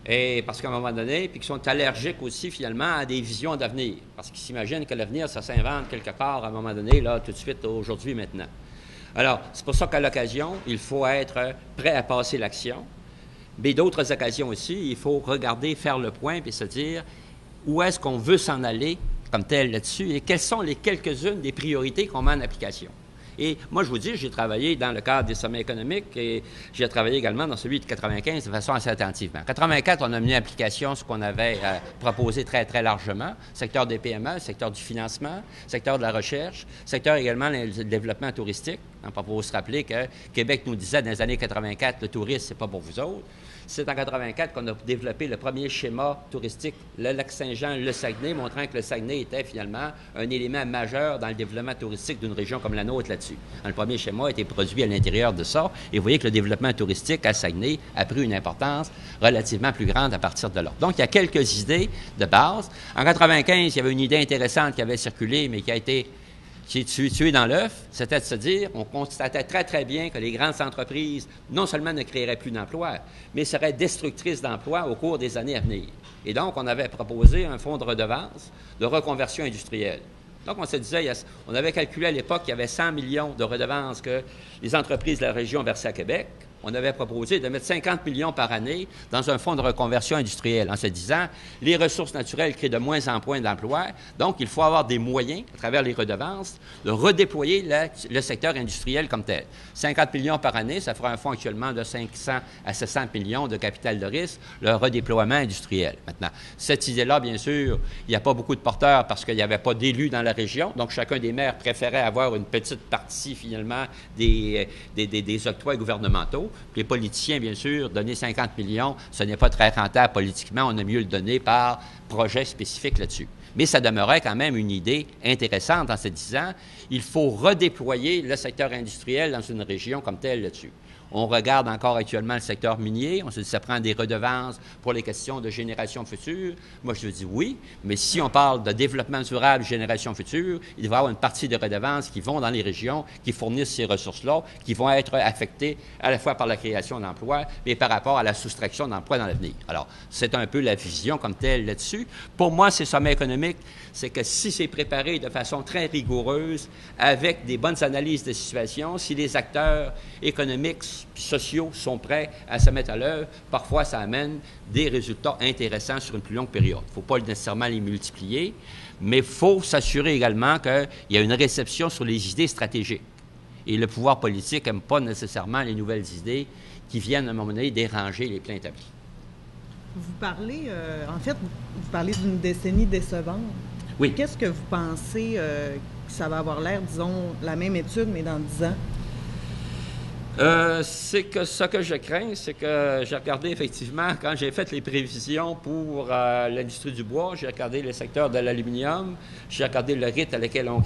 Et parce qu'à un moment donné, puis qui sont allergiques aussi, finalement, à des visions d'avenir. Parce qu'ils s'imaginent que l'avenir, ça s'invente quelque part, à un moment donné, là, tout de suite, aujourd'hui, maintenant. Alors, c'est pour ça qu'à l'occasion, il faut être prêt à passer l'action. Mais d'autres occasions aussi, il faut regarder, faire le point, puis se dire où est-ce qu'on veut s'en aller comme tel là-dessus, et quelles sont les quelques-unes des priorités qu'on met en application. Et moi, je vous dis, j'ai travaillé dans le cadre des sommets économiques et j'ai travaillé également dans celui de 95 de façon assez attentivement. En 84, on a mis en application ce qu'on avait proposé très, très largement, secteur des PME, secteur du financement, secteur de la recherche, secteur également du développement touristique. On peut se rappeler que Québec nous disait dans les années 84, le tourisme, c'est pas pour vous autres. C'est en 84 qu'on a développé le premier schéma touristique, le Lac-Saint-Jean, le Saguenay, montrant que le Saguenay était finalement un élément majeur dans le développement touristique d'une région comme la nôtre là-dessus. Le premier schéma a été produit à l'intérieur de ça, et vous voyez que le développement touristique à Saguenay a pris une importance relativement plus grande à partir de là. Donc, il y a quelques idées de base. En 95, il y avait une idée intéressante qui avait circulé, mais qui a été tué dans l'œuf, c'était de se dire, on constatait très, très bien que les grandes entreprises, non seulement ne créeraient plus d'emplois, mais seraient destructrices d'emplois au cours des années à venir. Et donc, on avait proposé un fonds de redevance de reconversion industrielle. Donc, on se disait, on avait calculé à l'époque qu'il y avait 100 millions de redevances que les entreprises de la région versaient à Québec. On avait proposé de mettre 50 millions par année dans un fonds de reconversion industrielle en se disant, les ressources naturelles créent de moins en moins d'emplois, donc il faut avoir des moyens, à travers les redevances, de redéployer le secteur industriel comme tel. 50 millions par année, ça fera un fonds actuellement de 500 à 700 millions de capital de risque, le redéploiement industriel. Maintenant, cette idée-là, bien sûr, il n'y a pas beaucoup de porteurs parce qu'il n'y avait pas d'élus dans la région, donc chacun des maires préférait avoir une petite partie, finalement, des octrois gouvernementaux. Les politiciens, bien sûr, donner 50 millions, ce n'est pas très rentable politiquement. On a mieux le donner par projet spécifique là-dessus. Mais ça demeurait quand même une idée intéressante en se disant il faut redéployer le secteur industriel dans une région comme telle là-dessus. On regarde encore actuellement le secteur minier. On se dit ça prend des redevances pour les questions de génération future. Moi, je dis oui, mais si on parle de développement durable, génération future, il devrait y avoir une partie des redevances qui vont dans les régions, qui fournissent ces ressources-là, qui vont être affectées à la fois par la création d'emplois, mais par rapport à la soustraction d'emplois dans l'avenir. Alors, c'est un peu la vision comme telle là-dessus. Pour moi, ces sommets économiques, c'est que si c'est préparé de façon très rigoureuse, avec des bonnes analyses de situation, si les acteurs économiques puis sociaux sont prêts à se mettre à l'œuvre, parfois ça amène des résultats intéressants sur une plus longue période. Il ne faut pas nécessairement les multiplier, mais il faut s'assurer également qu'il y a une réception sur les idées stratégiques. Et le pouvoir politique n'aime pas nécessairement les nouvelles idées qui viennent à un moment donné déranger les plans établis. Vous parlez, vous parlez d'une décennie décevante. Oui. Qu'est-ce que vous pensez que ça va avoir l'air, disons, la même étude, mais dans 10 ans? C'est que ce que je crains, c'est que j'ai regardé effectivement, quand j'ai fait les prévisions pour l'industrie du bois, j'ai regardé le secteur de l'aluminium, j'ai regardé le rythme à lequel on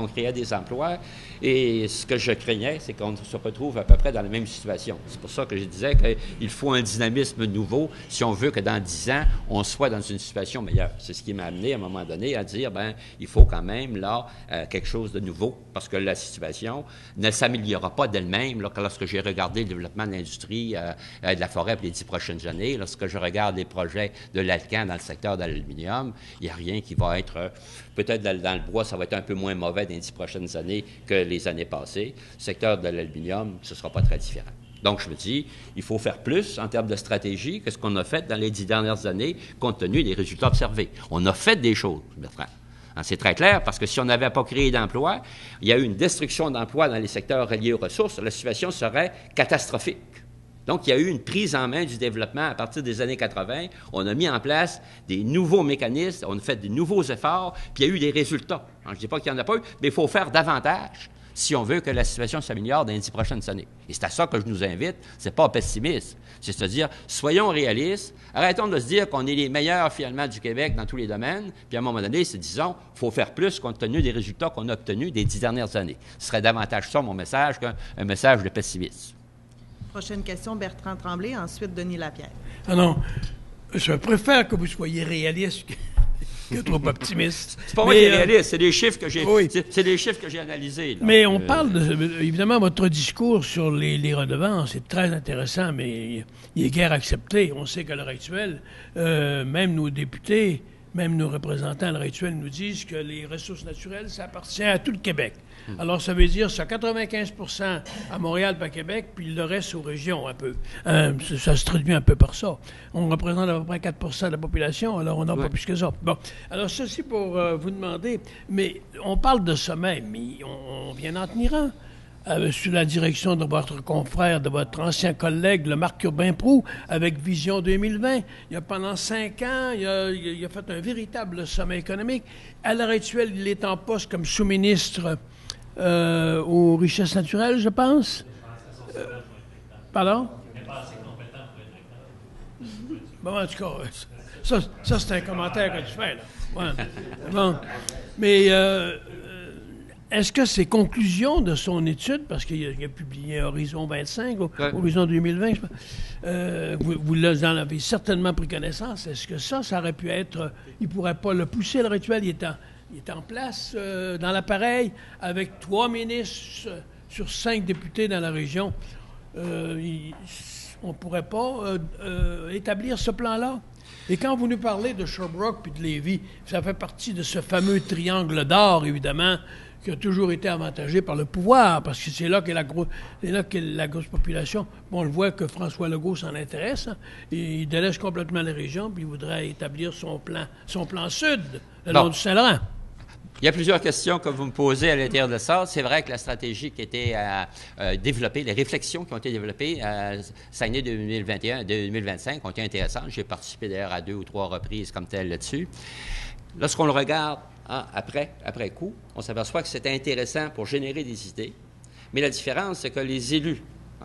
créait des emplois, et ce que je craignais, c'est qu'on se retrouve à peu près dans la même situation. C'est pour ça que je disais qu'il faut un dynamisme nouveau si on veut que dans 10 ans, on soit dans une situation meilleure. C'est ce qui m'a amené à un moment donné à dire, il faut quand même là quelque chose de nouveau, parce que la situation ne s'améliorera pas d'elle-même là, lorsque j'ai regardé le développement de l'industrie de la forêt pour les 10 prochaines années, lorsque je regarde les projets de l'Alcan dans le secteur de l'aluminium, il n'y a rien qui va être... peut-être dans le bois, ça va être un peu moins mauvais dans les 10 prochaines années que les années passées. Le secteur de l'aluminium, ce ne sera pas très différent. Donc, je me dis, il faut faire plus en termes de stratégie que ce qu'on a fait dans les 10 dernières années, compte tenu des résultats observés. On a fait des choses, Bertrand. C'est très clair, parce que si on n'avait pas créé d'emplois, il y a eu une destruction d'emplois dans les secteurs reliés aux ressources, la situation serait catastrophique. Donc, il y a eu une prise en main du développement à partir des années 80. On a mis en place des nouveaux mécanismes, on a fait de nouveaux efforts, puis il y a eu des résultats. Alors, je ne dis pas qu'il n'y en a pas eu, mais il faut faire davantage si on veut que la situation s'améliore dans les 10 prochaines années. Et c'est à ça que je nous invite, c'est pas pessimiste, c'est-à-dire, soyons réalistes, arrêtons de se dire qu'on est les meilleurs, finalement, du Québec dans tous les domaines, puis à un moment donné, disons, il faut faire plus compte tenu des résultats qu'on a obtenus des 10 dernières années. Ce serait davantage ça, mon message, qu'un message de pessimisme. Prochaine question, Bertrand Tremblay, ensuite Denis Lapierre. Ah non, je préfère que vous soyez réaliste que trop optimiste. C'est pas moi qui est réaliste, c'est des chiffres que j'ai, c'est des chiffres que j'ai analysés. Là. Mais on parle, évidemment, votre discours sur les redevances est très intéressant, mais il est guère accepté. On sait qu'à l'heure actuelle, même nos députés, même nos représentants à l'heure actuelle nous disent que les ressources naturelles, ça appartient à tout le Québec. Alors, ça veut dire ça 95 % à Montréal et à Québec, puis le reste aux régions un peu. Ça se traduit un peu par ça. On représente à peu près 4 % de la population, alors on n'a pas plus que ça. Bon, alors ceci pour vous demander, mais on parle de sommet, mais on vient d'en tenir un. Sous la direction de votre confrère, de votre ancien collègue, le Marc Urbain-Proulx, avec Vision 2020. Il y a pendant 5 ans, il a fait un véritable sommet économique. À l'heure actuelle, il est en poste comme sous-ministre aux richesses naturelles, je pense. Pardon? Il n'est pas assez compétent pour être recteur. Bon, en tout cas, ça c'est un commentaire que tu fais, là. Ouais. Bon. Mais... est-ce que ces conclusions de son étude, parce qu'il a publié Horizon 25, Horizon 2020, je pense, vous en avez certainement pris connaissance, est-ce que ça aurait pu être... Il ne pourrait pas le pousser à l'heure actuelle, il est en place dans l'appareil, avec 3 ministres sur 5 députés dans la région. On ne pourrait pas établir ce plan-là? Et quand vous nous parlez de Sherbrooke puis de Lévis, ça fait partie de ce fameux triangle d'or, évidemment, qui a toujours été avantagé par le pouvoir, parce que c'est là qu'est la grosse population. Bon, on le voit que François Legault s'en intéresse, hein, et il délaisse complètement les régions, puis il voudrait établir son plan sud, le long du Saint-Laurent. Il y a plusieurs questions que vous me posez à l'intérieur de ça. C'est vrai que la stratégie qui a été développée, les réflexions qui ont été développées à Saguenay 2021 et 2025 ont été intéressantes. J'ai participé d'ailleurs à 2 ou 3 reprises comme tel là-dessus. Lorsqu'on le regarde après coup, on s'aperçoit que c'était intéressant pour générer des idées. Mais la différence, c'est que les élus,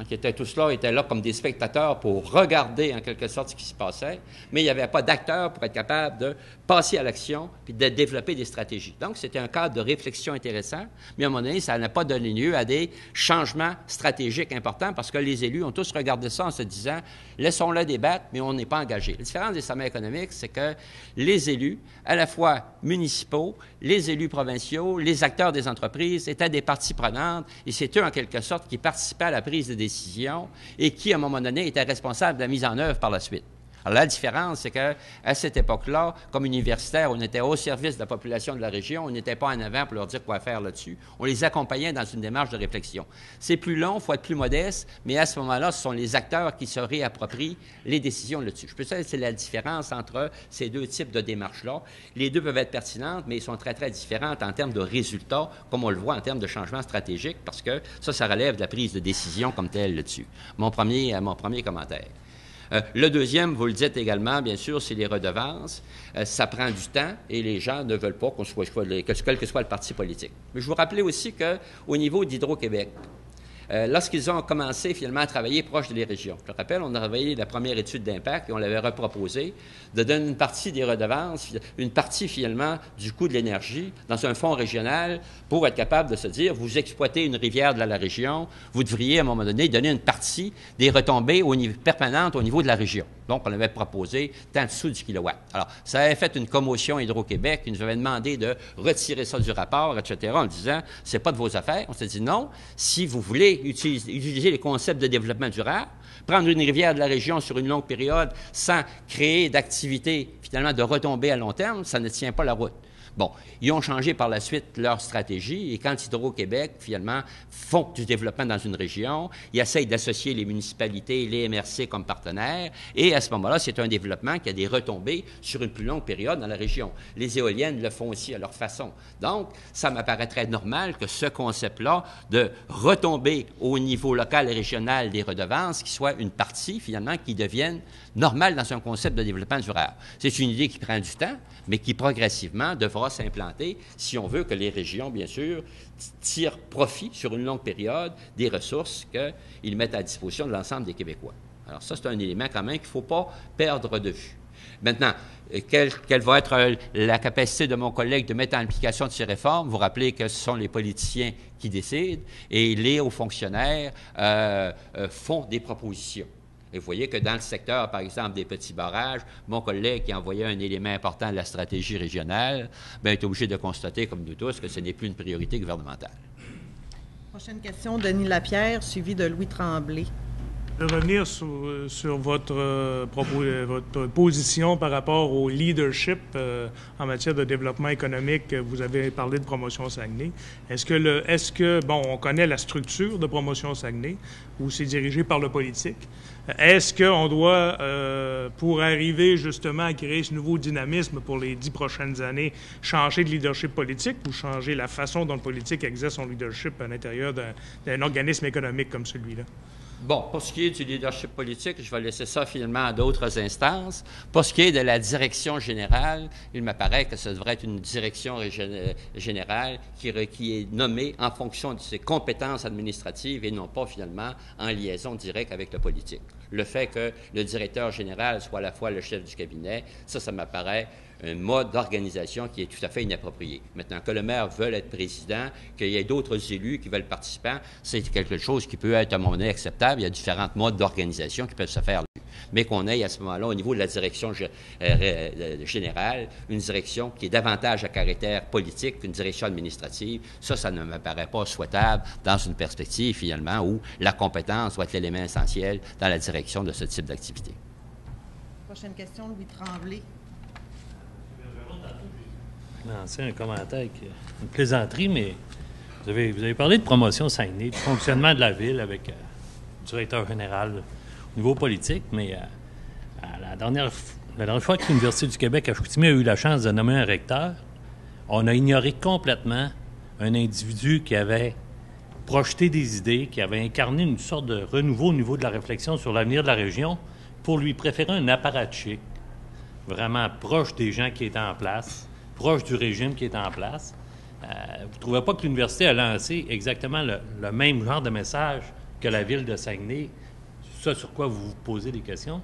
qui étaient tous là, étaient là comme des spectateurs pour regarder en quelque sorte ce qui se passait, mais il n'y avait pas d'acteurs pour être capable de passer à l'action puis de développer des stratégies. Donc, c'était un cadre de réflexion intéressant, mais à un moment donné, ça n'a pas donné lieu à des changements stratégiques importants parce que les élus ont tous regardé ça en se disant « laissons-le débattre, mais on n'est pas engagé ». La différence des sommets économiques, c'est que les élus, à la fois municipaux, les élus provinciaux, les acteurs des entreprises étaient des parties prenantes et c'est eux, en quelque sorte, qui participaient à la prise de décision et qui, à un moment donné, étaient responsables de la mise en œuvre par la suite. Alors, la différence, c'est qu'à cette époque-là, comme universitaire, on était au service de la population de la région, on n'était pas en avant pour leur dire quoi faire là-dessus. On les accompagnait dans une démarche de réflexion. C'est plus long, il faut être plus modeste, mais à ce moment-là, ce sont les acteurs qui se réapproprient les décisions là-dessus. Je peux dire que c'est la différence entre ces deux types de démarches-là. Les deux peuvent être pertinentes, mais ils sont très, très différentes en termes de résultats, comme on le voit en termes de changement stratégique, parce que ça relève de la prise de décision comme telle là-dessus. Mon premier commentaire. Le deuxième, vous le dites également, bien sûr, c'est les redevances. Ça prend du temps et les gens ne veulent pas qu'on soit, quel que soit le parti politique. Mais je vous rappelais aussi qu'au niveau d'Hydro-Québec, lorsqu'ils ont commencé finalement à travailler proche des régions. Je me rappelle, on a travaillé la première étude d'impact et on l'avait reproposé de donner une partie des redevances, une partie finalement du coût de l'énergie dans un fonds régional pour être capable de se dire, vous exploitez une rivière de la région, vous devriez à un moment donné donner une partie des retombées permanentes au niveau de la région. Donc, on avait proposé tant de sous du kilowatt. Alors, ça avait fait une commotion Hydro-Québec. Ils nous avaient demandé de retirer ça du rapport, etc., en disant, c'est pas de vos affaires. On s'est dit non. Si vous voulez utiliser les concepts de développement durable, prendre une rivière de la région sur une longue période sans créer d'activité, finalement, de retombées à long terme, ça ne tient pas la route. Bon, ils ont changé par la suite leur stratégie et quand Hydro-Québec, finalement, font du développement dans une région, ils essayent d'associer les municipalités, les MRC comme partenaires et à ce moment-là, c'est un développement qui a des retombées sur une plus longue période dans la région. Les éoliennes le font aussi à leur façon. Donc, ça m'apparaît très normal que ce concept-là de retomber au niveau local et régional des redevances, qui soit une partie, finalement, qui devienne normale dans un concept de développement durable. C'est une idée qui prend du temps, mais qui progressivement devra s'implanter si on veut que les régions, bien sûr, tirent profit sur une longue période des ressources qu'ils mettent à disposition de l'ensemble des Québécois. Alors ça, c'est un élément quand même qu'il ne faut pas perdre de vue. Maintenant, quelle va être la capacité de mon collègue de mettre en application de ces réformes? Vous rappelez que ce sont les politiciens qui décident et les hauts fonctionnaires font des propositions. Et vous voyez que dans le secteur, par exemple, des petits barrages, mon collègue qui envoyait un élément important de la stratégie régionale, est obligé de constater, comme nous tous, que ce n'est plus une priorité gouvernementale. Prochaine question, Denis Lapierre, suivi de Louis Tremblay. De revenir sur votre position par rapport au leadership en matière de développement économique. Vous avez parlé de Promotion Saguenay. Est-ce que, on connaît la structure de Promotion Saguenay, où c'est dirigé par le politique. Est-ce qu'on doit, pour arriver justement à créer ce nouveau dynamisme pour les 10 prochaines années, changer de leadership politique ou changer la façon dont le politique exerce son leadership à l'intérieur d'un organisme économique comme celui-là? Bon, pour ce qui est du leadership politique, je vais laisser ça finalement à d'autres instances. Pour ce qui est de la direction générale, il m'apparaît que ça devrait être une direction générale qui est nommée en fonction de ses compétences administratives et non pas finalement en liaison directe avec le politique. Le fait que le directeur général soit à la fois le chef du cabinet, ça m'apparaît un mode d'organisation qui est tout à fait inapproprié. Maintenant, que le maire veuille être président, qu'il y ait d'autres élus qui veulent participer, c'est quelque chose qui peut être à un moment donné acceptable. Il y a différents modes d'organisation qui peuvent se faire. Mais qu'on ait à ce moment-là, au niveau de la direction générale, une direction qui est davantage à caractère politique qu'une direction administrative, ça ne m'apparaît pas souhaitable dans une perspective, finalement, où la compétence doit être l'élément essentiel dans la direction de ce type d'activité. Prochaine question, Louis Tremblay. C'est un commentaire, une plaisanterie, mais vous avez parlé de Promotion Saguenay, du fonctionnement de la ville avec le directeur général au niveau politique, mais la dernière fois que l'Université du Québec à Chicoutimi a eu la chance de nommer un recteur, on a ignoré complètement un individu qui avait projeté des idées, qui avait incarné une sorte de renouveau au niveau de la réflexion sur l'avenir de la région pour lui préférer un apparatchik vraiment proche des gens qui étaient en place, proche du régime qui est en place. Vous ne trouvez pas que l'université a lancé exactement le même genre de message que la ville de Saguenay, ça sur quoi vous vous posez des questions?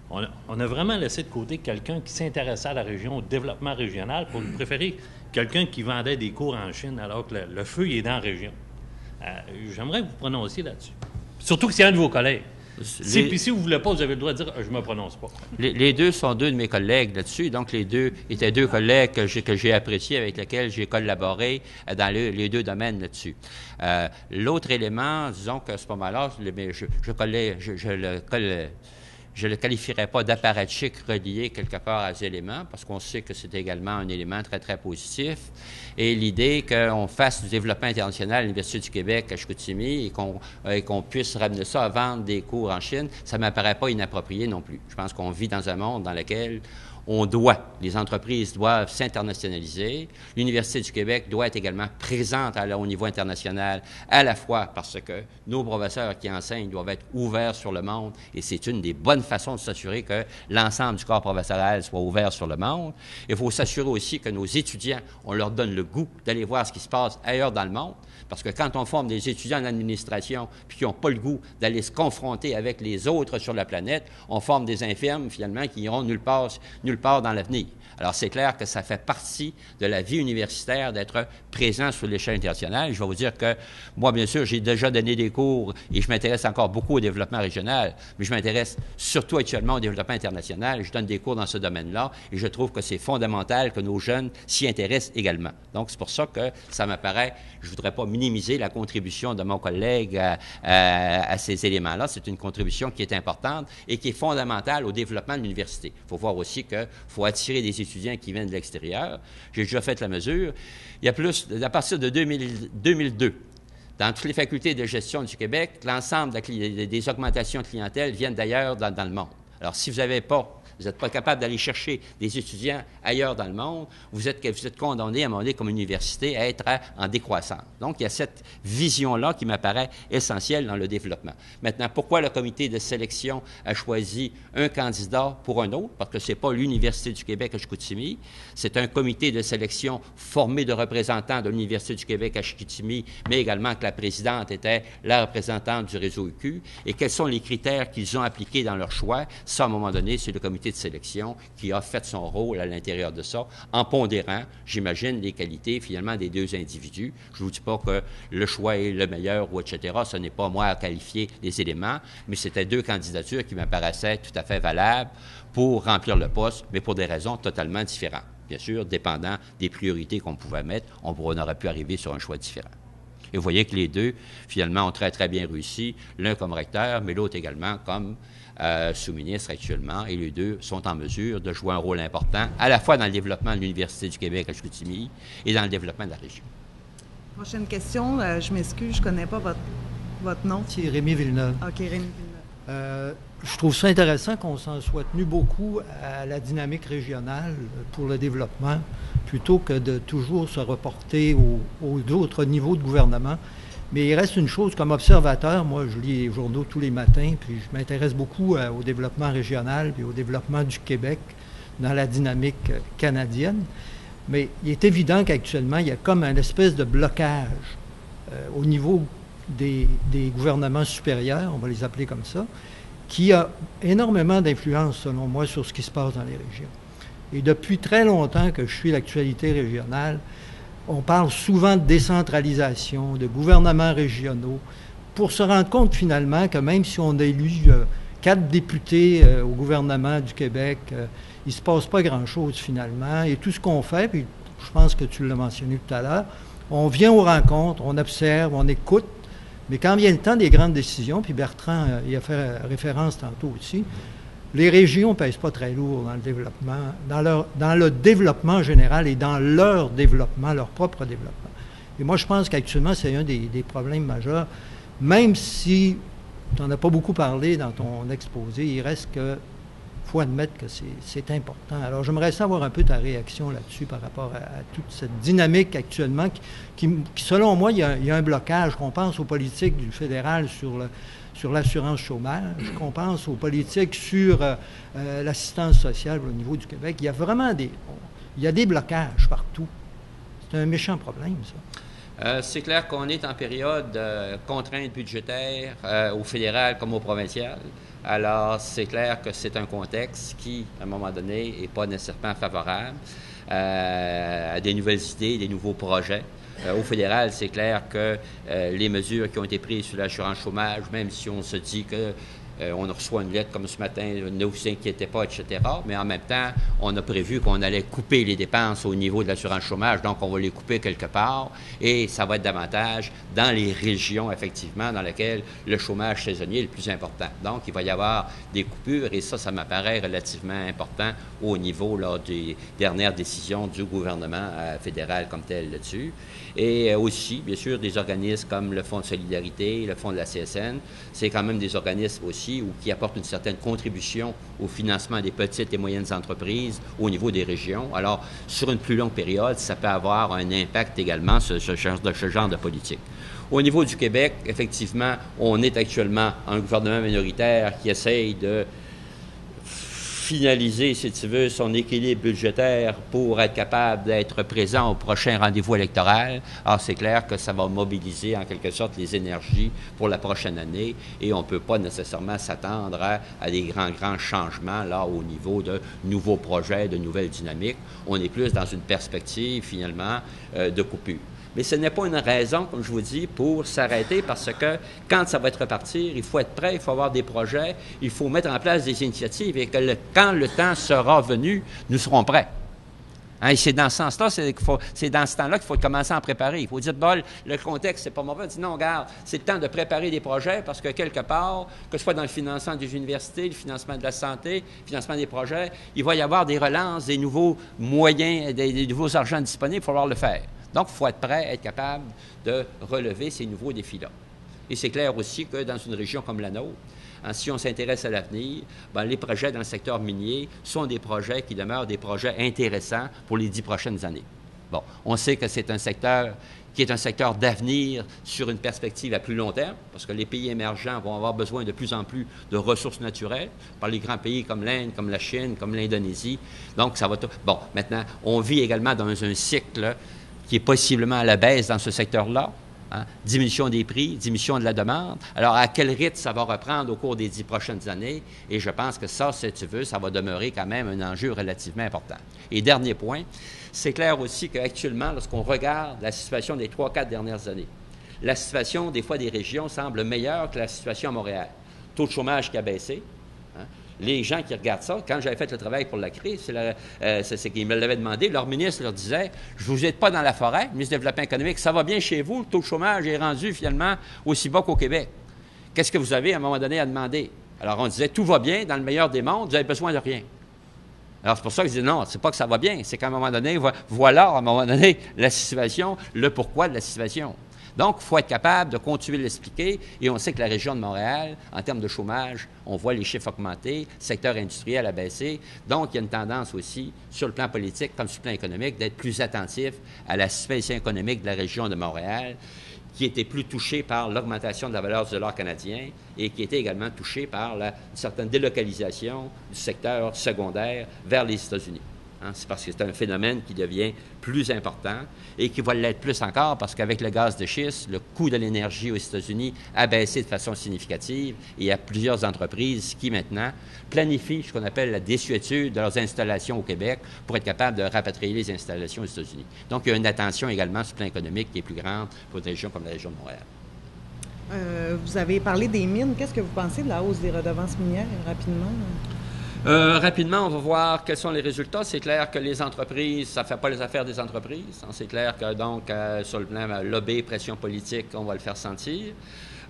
On a vraiment laissé de côté quelqu'un qui s'intéressait à la région, au développement régional, pour lui préférer quelqu'un qui vendait des cours en Chine alors que le feu il est dans la région. J'aimerais que vous prononciez là-dessus. Surtout que c'est un de vos collègues. Puis si vous ne voulez pas, vous avez le droit de dire « je ne me prononce pas ». Les deux sont deux de mes collègues là-dessus. Donc, les deux étaient deux collègues que j'ai appréciés, avec lesquels j'ai collaboré dans les deux domaines là-dessus. L'autre élément, disons qu'à ce moment-là, je ne le qualifierais pas d'apparatchik relié quelque part à ces éléments, parce qu'on sait que c'est également un élément très, très positif. Et l'idée qu'on fasse du développement international à l'Université du Québec à Chicoutimi et qu'on puisse ramener ça à vendre des cours en Chine, ça ne m'apparaît pas inapproprié non plus. Je pense qu'on vit dans un monde dans lequel les entreprises doivent s'internationaliser. L'Université du Québec doit être également présente au niveau international, à la fois parce que nos professeurs qui enseignent doivent être ouverts sur le monde, et c'est une des bonnes façons de s'assurer que l'ensemble du corps professoral soit ouvert sur le monde. Il faut s'assurer aussi que nos étudiants, on leur donne le goût d'aller voir ce qui se passe ailleurs dans le monde, parce que quand on forme des étudiants en administration puis qui n'ont pas le goût d'aller se confronter avec les autres sur la planète, on forme des infirmes, finalement, qui iront nulle part dans l'avenir. Alors, c'est clair que ça fait partie de la vie universitaire d'être présent sur l'échelle internationale. Je vais vous dire que moi, bien sûr, j'ai déjà donné des cours et je m'intéresse encore beaucoup au développement régional, mais je m'intéresse surtout actuellement au développement international. Je donne des cours dans ce domaine-là et je trouve que c'est fondamental que nos jeunes s'y intéressent également. Donc, c'est pour ça que ça m'apparaît, je ne voudrais pas minimiser la contribution de mon collègue à ces éléments-là. C'est une contribution qui est importante et qui est fondamentale au développement de l'université. Il faut voir aussi qu'il faut attirer des étudiants qui viennent de l'extérieur. J'ai déjà fait la mesure. Il y a plus, à partir de 2002, dans toutes les facultés de gestion du Québec, l'ensemble des augmentations de clientèle viennent d'ailleurs dans le monde. Alors, si vous n'êtes pas capable d'aller chercher des étudiants ailleurs dans le monde, vous êtes condamné à un moment donné comme université à être en décroissance. Donc, il y a cette vision-là qui m'apparaît essentielle dans le développement. Maintenant, pourquoi le comité de sélection a choisi un candidat pour un autre? Parce que ce n'est pas l'Université du Québec à Chicoutimi, c'est un comité de sélection formé de représentants de l'Université du Québec à Chicoutimi, mais également que la présidente était la représentante du réseau UQ. Et quels sont les critères qu'ils ont appliqués dans leur choix? Ça, à un moment donné, c'est le comité de sélection qui a fait son rôle à l'intérieur de ça, en pondérant, j'imagine, les qualités, finalement, des deux individus. Je ne vous dis pas que le choix est le meilleur ou etc. Ce n'est pas moi à qualifier les éléments, mais c'était deux candidatures qui m'apparaissaient tout à fait valables pour remplir le poste, mais pour des raisons totalement différentes. Bien sûr, dépendant des priorités qu'on pouvait mettre, on aurait pu arriver sur un choix différent. Et vous voyez que les deux, finalement, ont très, très bien réussi, l'un comme recteur, mais l'autre également comme sous-ministre actuellement, et les deux sont en mesure de jouer un rôle important, à la fois dans le développement de l'Université du Québec à Chicoutimi et dans le développement de la région. Prochaine question, je m'excuse, je ne connais pas votre nom. C'est Rémi Villeneuve. OK, Rémi Villeneuve. Je trouve ça intéressant qu'on s'en soit tenu beaucoup à la dynamique régionale pour le développement, plutôt que de toujours se reporter aux autres niveaux de gouvernement. Mais il reste une chose, comme observateur, moi je lis les journaux tous les matins, puis je m'intéresse beaucoup au développement régional et au développement du Québec dans la dynamique canadienne. Mais il est évident qu'actuellement, il y a comme un espèce de blocage au niveau des gouvernements supérieurs, on va les appeler comme ça, qui a énormément d'influence, selon moi, sur ce qui se passe dans les régions. Et depuis très longtemps que je suis l'actualité régionale, on parle souvent de décentralisation, de gouvernements régionaux, pour se rendre compte finalement que même si on a élu 4 députés au gouvernement du Québec, il ne se passe pas grand-chose finalement. Et tout ce qu'on fait, puis je pense que tu l'as mentionné tout à l'heure, on vient aux rencontres, on observe, on écoute, mais quand vient le temps des grandes décisions, puis Bertrand y a fait référence tantôt aussi, les régions ne pèsent pas très lourd dans le développement, dans le développement général et dans leur développement, leur propre développement. Et moi, je pense qu'actuellement, c'est un des problèmes majeurs, même si tu n'en as pas beaucoup parlé dans ton exposé, il reste que faut admettre que c'est important. Alors, j'aimerais savoir un peu ta réaction là-dessus par rapport à toute cette dynamique actuellement qui selon moi, il y a un blocage. Qu'on pense aux politiques du fédéral sur l'assurance chômage, qu'on pense aux politiques sur l'assistance sociale au niveau du Québec. Il y a vraiment des blocages partout. C'est un méchant problème, ça. C'est clair qu'on est en période de contrainte budgétaire au fédéral comme au provincial. Alors, c'est clair que c'est un contexte qui, à un moment donné, n'est pas nécessairement favorable à des nouvelles idées, des nouveaux projets. Au fédéral, c'est clair que les mesures qui ont été prises sur l'assurance chômage, même si on se dit que On reçoit une lettre comme ce matin, ne vous inquiétez pas, etc. Mais en même temps, on a prévu qu'on allait couper les dépenses au niveau de l'assurance chômage, donc on va les couper quelque part et ça va être davantage dans les régions, effectivement, dans lesquelles le chômage saisonnier est le plus important. Donc, il va y avoir des coupures et ça m'apparaît relativement important au niveau là, des dernières décisions du gouvernement fédéral comme tel là-dessus. Et aussi, bien sûr, des organismes comme le Fonds de solidarité, le Fonds de la CSN, c'est quand même des organismes aussi qui apportent une certaine contribution au financement des petites et moyennes entreprises au niveau des régions. Alors, sur une plus longue période, ça peut avoir un impact également, ce genre de politique. Au niveau du Québec, effectivement, on est actuellement un gouvernement minoritaire qui essaye de finaliser, si tu veux, son équilibre budgétaire pour être capable d'être présent au prochain rendez-vous électoral. Alors, c'est clair que ça va mobiliser, en quelque sorte, les énergies pour la prochaine année et on ne peut pas nécessairement s'attendre à des grands changements, là, au niveau de nouveaux projets, de nouvelles dynamiques. On est plus dans une perspective, finalement, de coupure. Mais ce n'est pas une raison, comme je vous dis, pour s'arrêter parce que quand ça va être repartir, il faut être prêt, il faut avoir des projets, il faut mettre en place des initiatives et que quand le temps sera venu, nous serons prêts. Hein, et c'est dans ce sens-là, c'est dans ce temps-là qu'il faut commencer à en préparer. Il faut dire, bon, le contexte, c'est pas mauvais. On dit, non, regarde, c'est le temps de préparer des projets parce que quelque part, que ce soit dans le financement des universités, le financement de la santé, le financement des projets, il va y avoir des relances, des nouveaux moyens, des nouveaux argents disponibles, il va falloir le faire. Donc, il faut être prêt, être capable de relever ces nouveaux défis-là. Et c'est clair aussi que dans une région comme la nôtre, si on s'intéresse à l'avenir, les projets dans le secteur minier sont des projets qui demeurent des projets intéressants pour les 10 prochaines années. Bon, on sait que c'est un secteur qui est un secteur d'avenir sur une perspective à plus long terme, parce que les pays émergents vont avoir besoin de plus en plus de ressources naturelles, par les grands pays comme l'Inde, comme la Chine, comme l'Indonésie. Donc, ça va... Bon, maintenant, on vit également dans un cycle qui est possiblement à la baisse dans ce secteur-là. Hein? Diminution des prix, diminution de la demande. Alors, à quel rythme ça va reprendre au cours des 10 prochaines années? Et je pense que ça, si tu veux, ça va demeurer quand même un enjeu relativement important. Et dernier point, c'est clair aussi qu'actuellement, lorsqu'on regarde la situation des 3-4 dernières années, la situation, des fois, des régions semble meilleure que la situation à Montréal. Taux de chômage qui a baissé. Hein? Les gens qui regardent ça, quand j'avais fait le travail pour la crise, c'est qu'ils me l'avaient demandé, leur ministre leur disait, je ne vous aide pas dans la forêt, ministre du Développement économique, ça va bien chez vous, le taux de chômage est rendu finalement aussi bas qu'au Québec. Qu'est-ce que vous avez à un moment donné à demander? Alors on disait, tout va bien, dans le meilleur des mondes, vous n'avez besoin de rien. Alors c'est pour ça que je dis, non, c'est pas que ça va bien, c'est qu'à un moment donné, voilà, à un moment donné, la situation, le pourquoi de la situation. Donc, il faut être capable de continuer de l'expliquer et on sait que la région de Montréal, en termes de chômage, on voit les chiffres augmenter, le secteur industriel a baissé. Donc, il y a une tendance aussi, sur le plan politique comme sur le plan économique, d'être plus attentif à la situation économique de la région de Montréal, qui était plus touchée par l'augmentation de la valeur du dollar canadien et qui était également touchée par une certaine délocalisation du secteur secondaire vers les États-Unis. C'est parce que c'est un phénomène qui devient plus important et qui va l'être plus encore parce qu'avec le gaz de schiste, le coût de l'énergie aux États-Unis a baissé de façon significative et il y a plusieurs entreprises qui maintenant planifient ce qu'on appelle la désuétude de leurs installations au Québec pour être capable de rapatrier les installations aux États-Unis. Donc, il y a une attention également sur le plan économique qui est plus grande pour une région comme la région de Montréal. Vous avez parlé des mines. Qu'est-ce que vous pensez de la hausse des redevances minières, rapidement? Rapidement, on va voir quels sont les résultats. C'est clair que les entreprises, ça ne fait pas les affaires des entreprises. C'est clair que, donc, sur le plan lobby, pression politique, on va le faire sentir.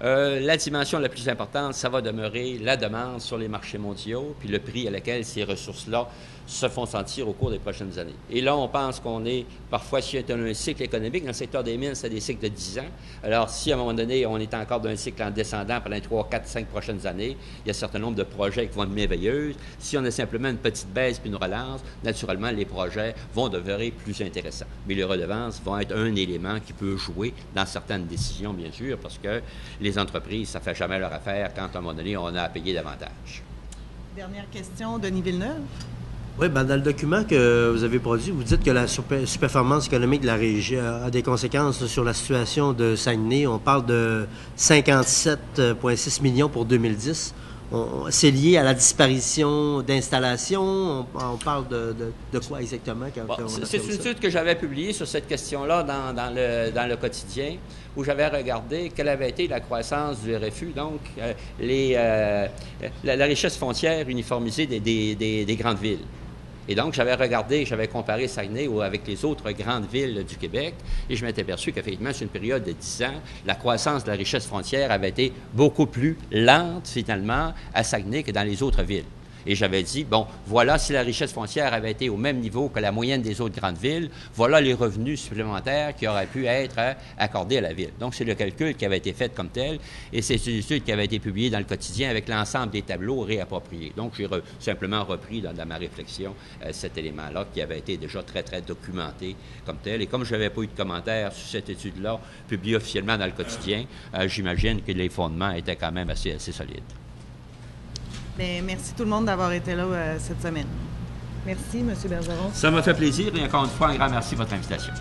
La dimension la plus importante, ça va demeurer la demande sur les marchés mondiaux, puis le prix à laquelle ces ressources-là se font sentir au cours des prochaines années. Et là, on pense qu'on est, parfois, si on a un cycle économique, dans le secteur des mines, c'est des cycles de 10 ans. Alors, si à un moment donné, on est encore dans un cycle en descendant pendant les 3, 4, 5 prochaines années, il y a un certain nombre de projets qui vont être merveilleux. Si on a simplement une petite baisse puis une relance, naturellement, les projets vont devenir plus intéressants. Mais les redevances vont être un élément qui peut jouer dans certaines décisions, bien sûr, parce que les entreprises, ça ne fait jamais leur affaire quand, à un moment donné, on a à payer davantage. Dernière question, Denis Villeneuve. Oui, dans le document que vous avez produit, vous dites que la sous-performance économique de la région a des conséquences sur la situation de Saguenay. On parle de 57,6 millions pour 2010. c'est lié à la disparition d'installations? On parle de quoi exactement? C'est une étude que j'avais publiée sur cette question-là dans le quotidien, où j'avais regardé quelle avait été la croissance du RFU, donc la richesse foncière uniformisée des grandes villes. Et donc, j'avais comparé Saguenay avec les autres grandes villes du Québec, et je m'étais aperçu qu'effectivement, sur une période de 10 ans, la croissance de la richesse foncière avait été beaucoup plus lente, finalement, à Saguenay que dans les autres villes. Et j'avais dit, bon, voilà, si la richesse foncière avait été au même niveau que la moyenne des autres grandes villes, voilà les revenus supplémentaires qui auraient pu être accordés à la ville. Donc, c'est le calcul qui avait été fait comme tel, et c'est une étude qui avait été publiée dans le quotidien avec l'ensemble des tableaux réappropriés. Donc, j'ai simplement repris dans ma réflexion cet élément-là qui avait été déjà très, très documenté comme tel. Et comme je n'avais pas eu de commentaires sur cette étude-là publiée officiellement dans le quotidien, j'imagine que les fondements étaient quand même assez solides. Bien, merci tout le monde d'avoir été là cette semaine. Merci, M. Bergeron. Ça m'a fait plaisir et encore une fois, un grand merci de votre invitation.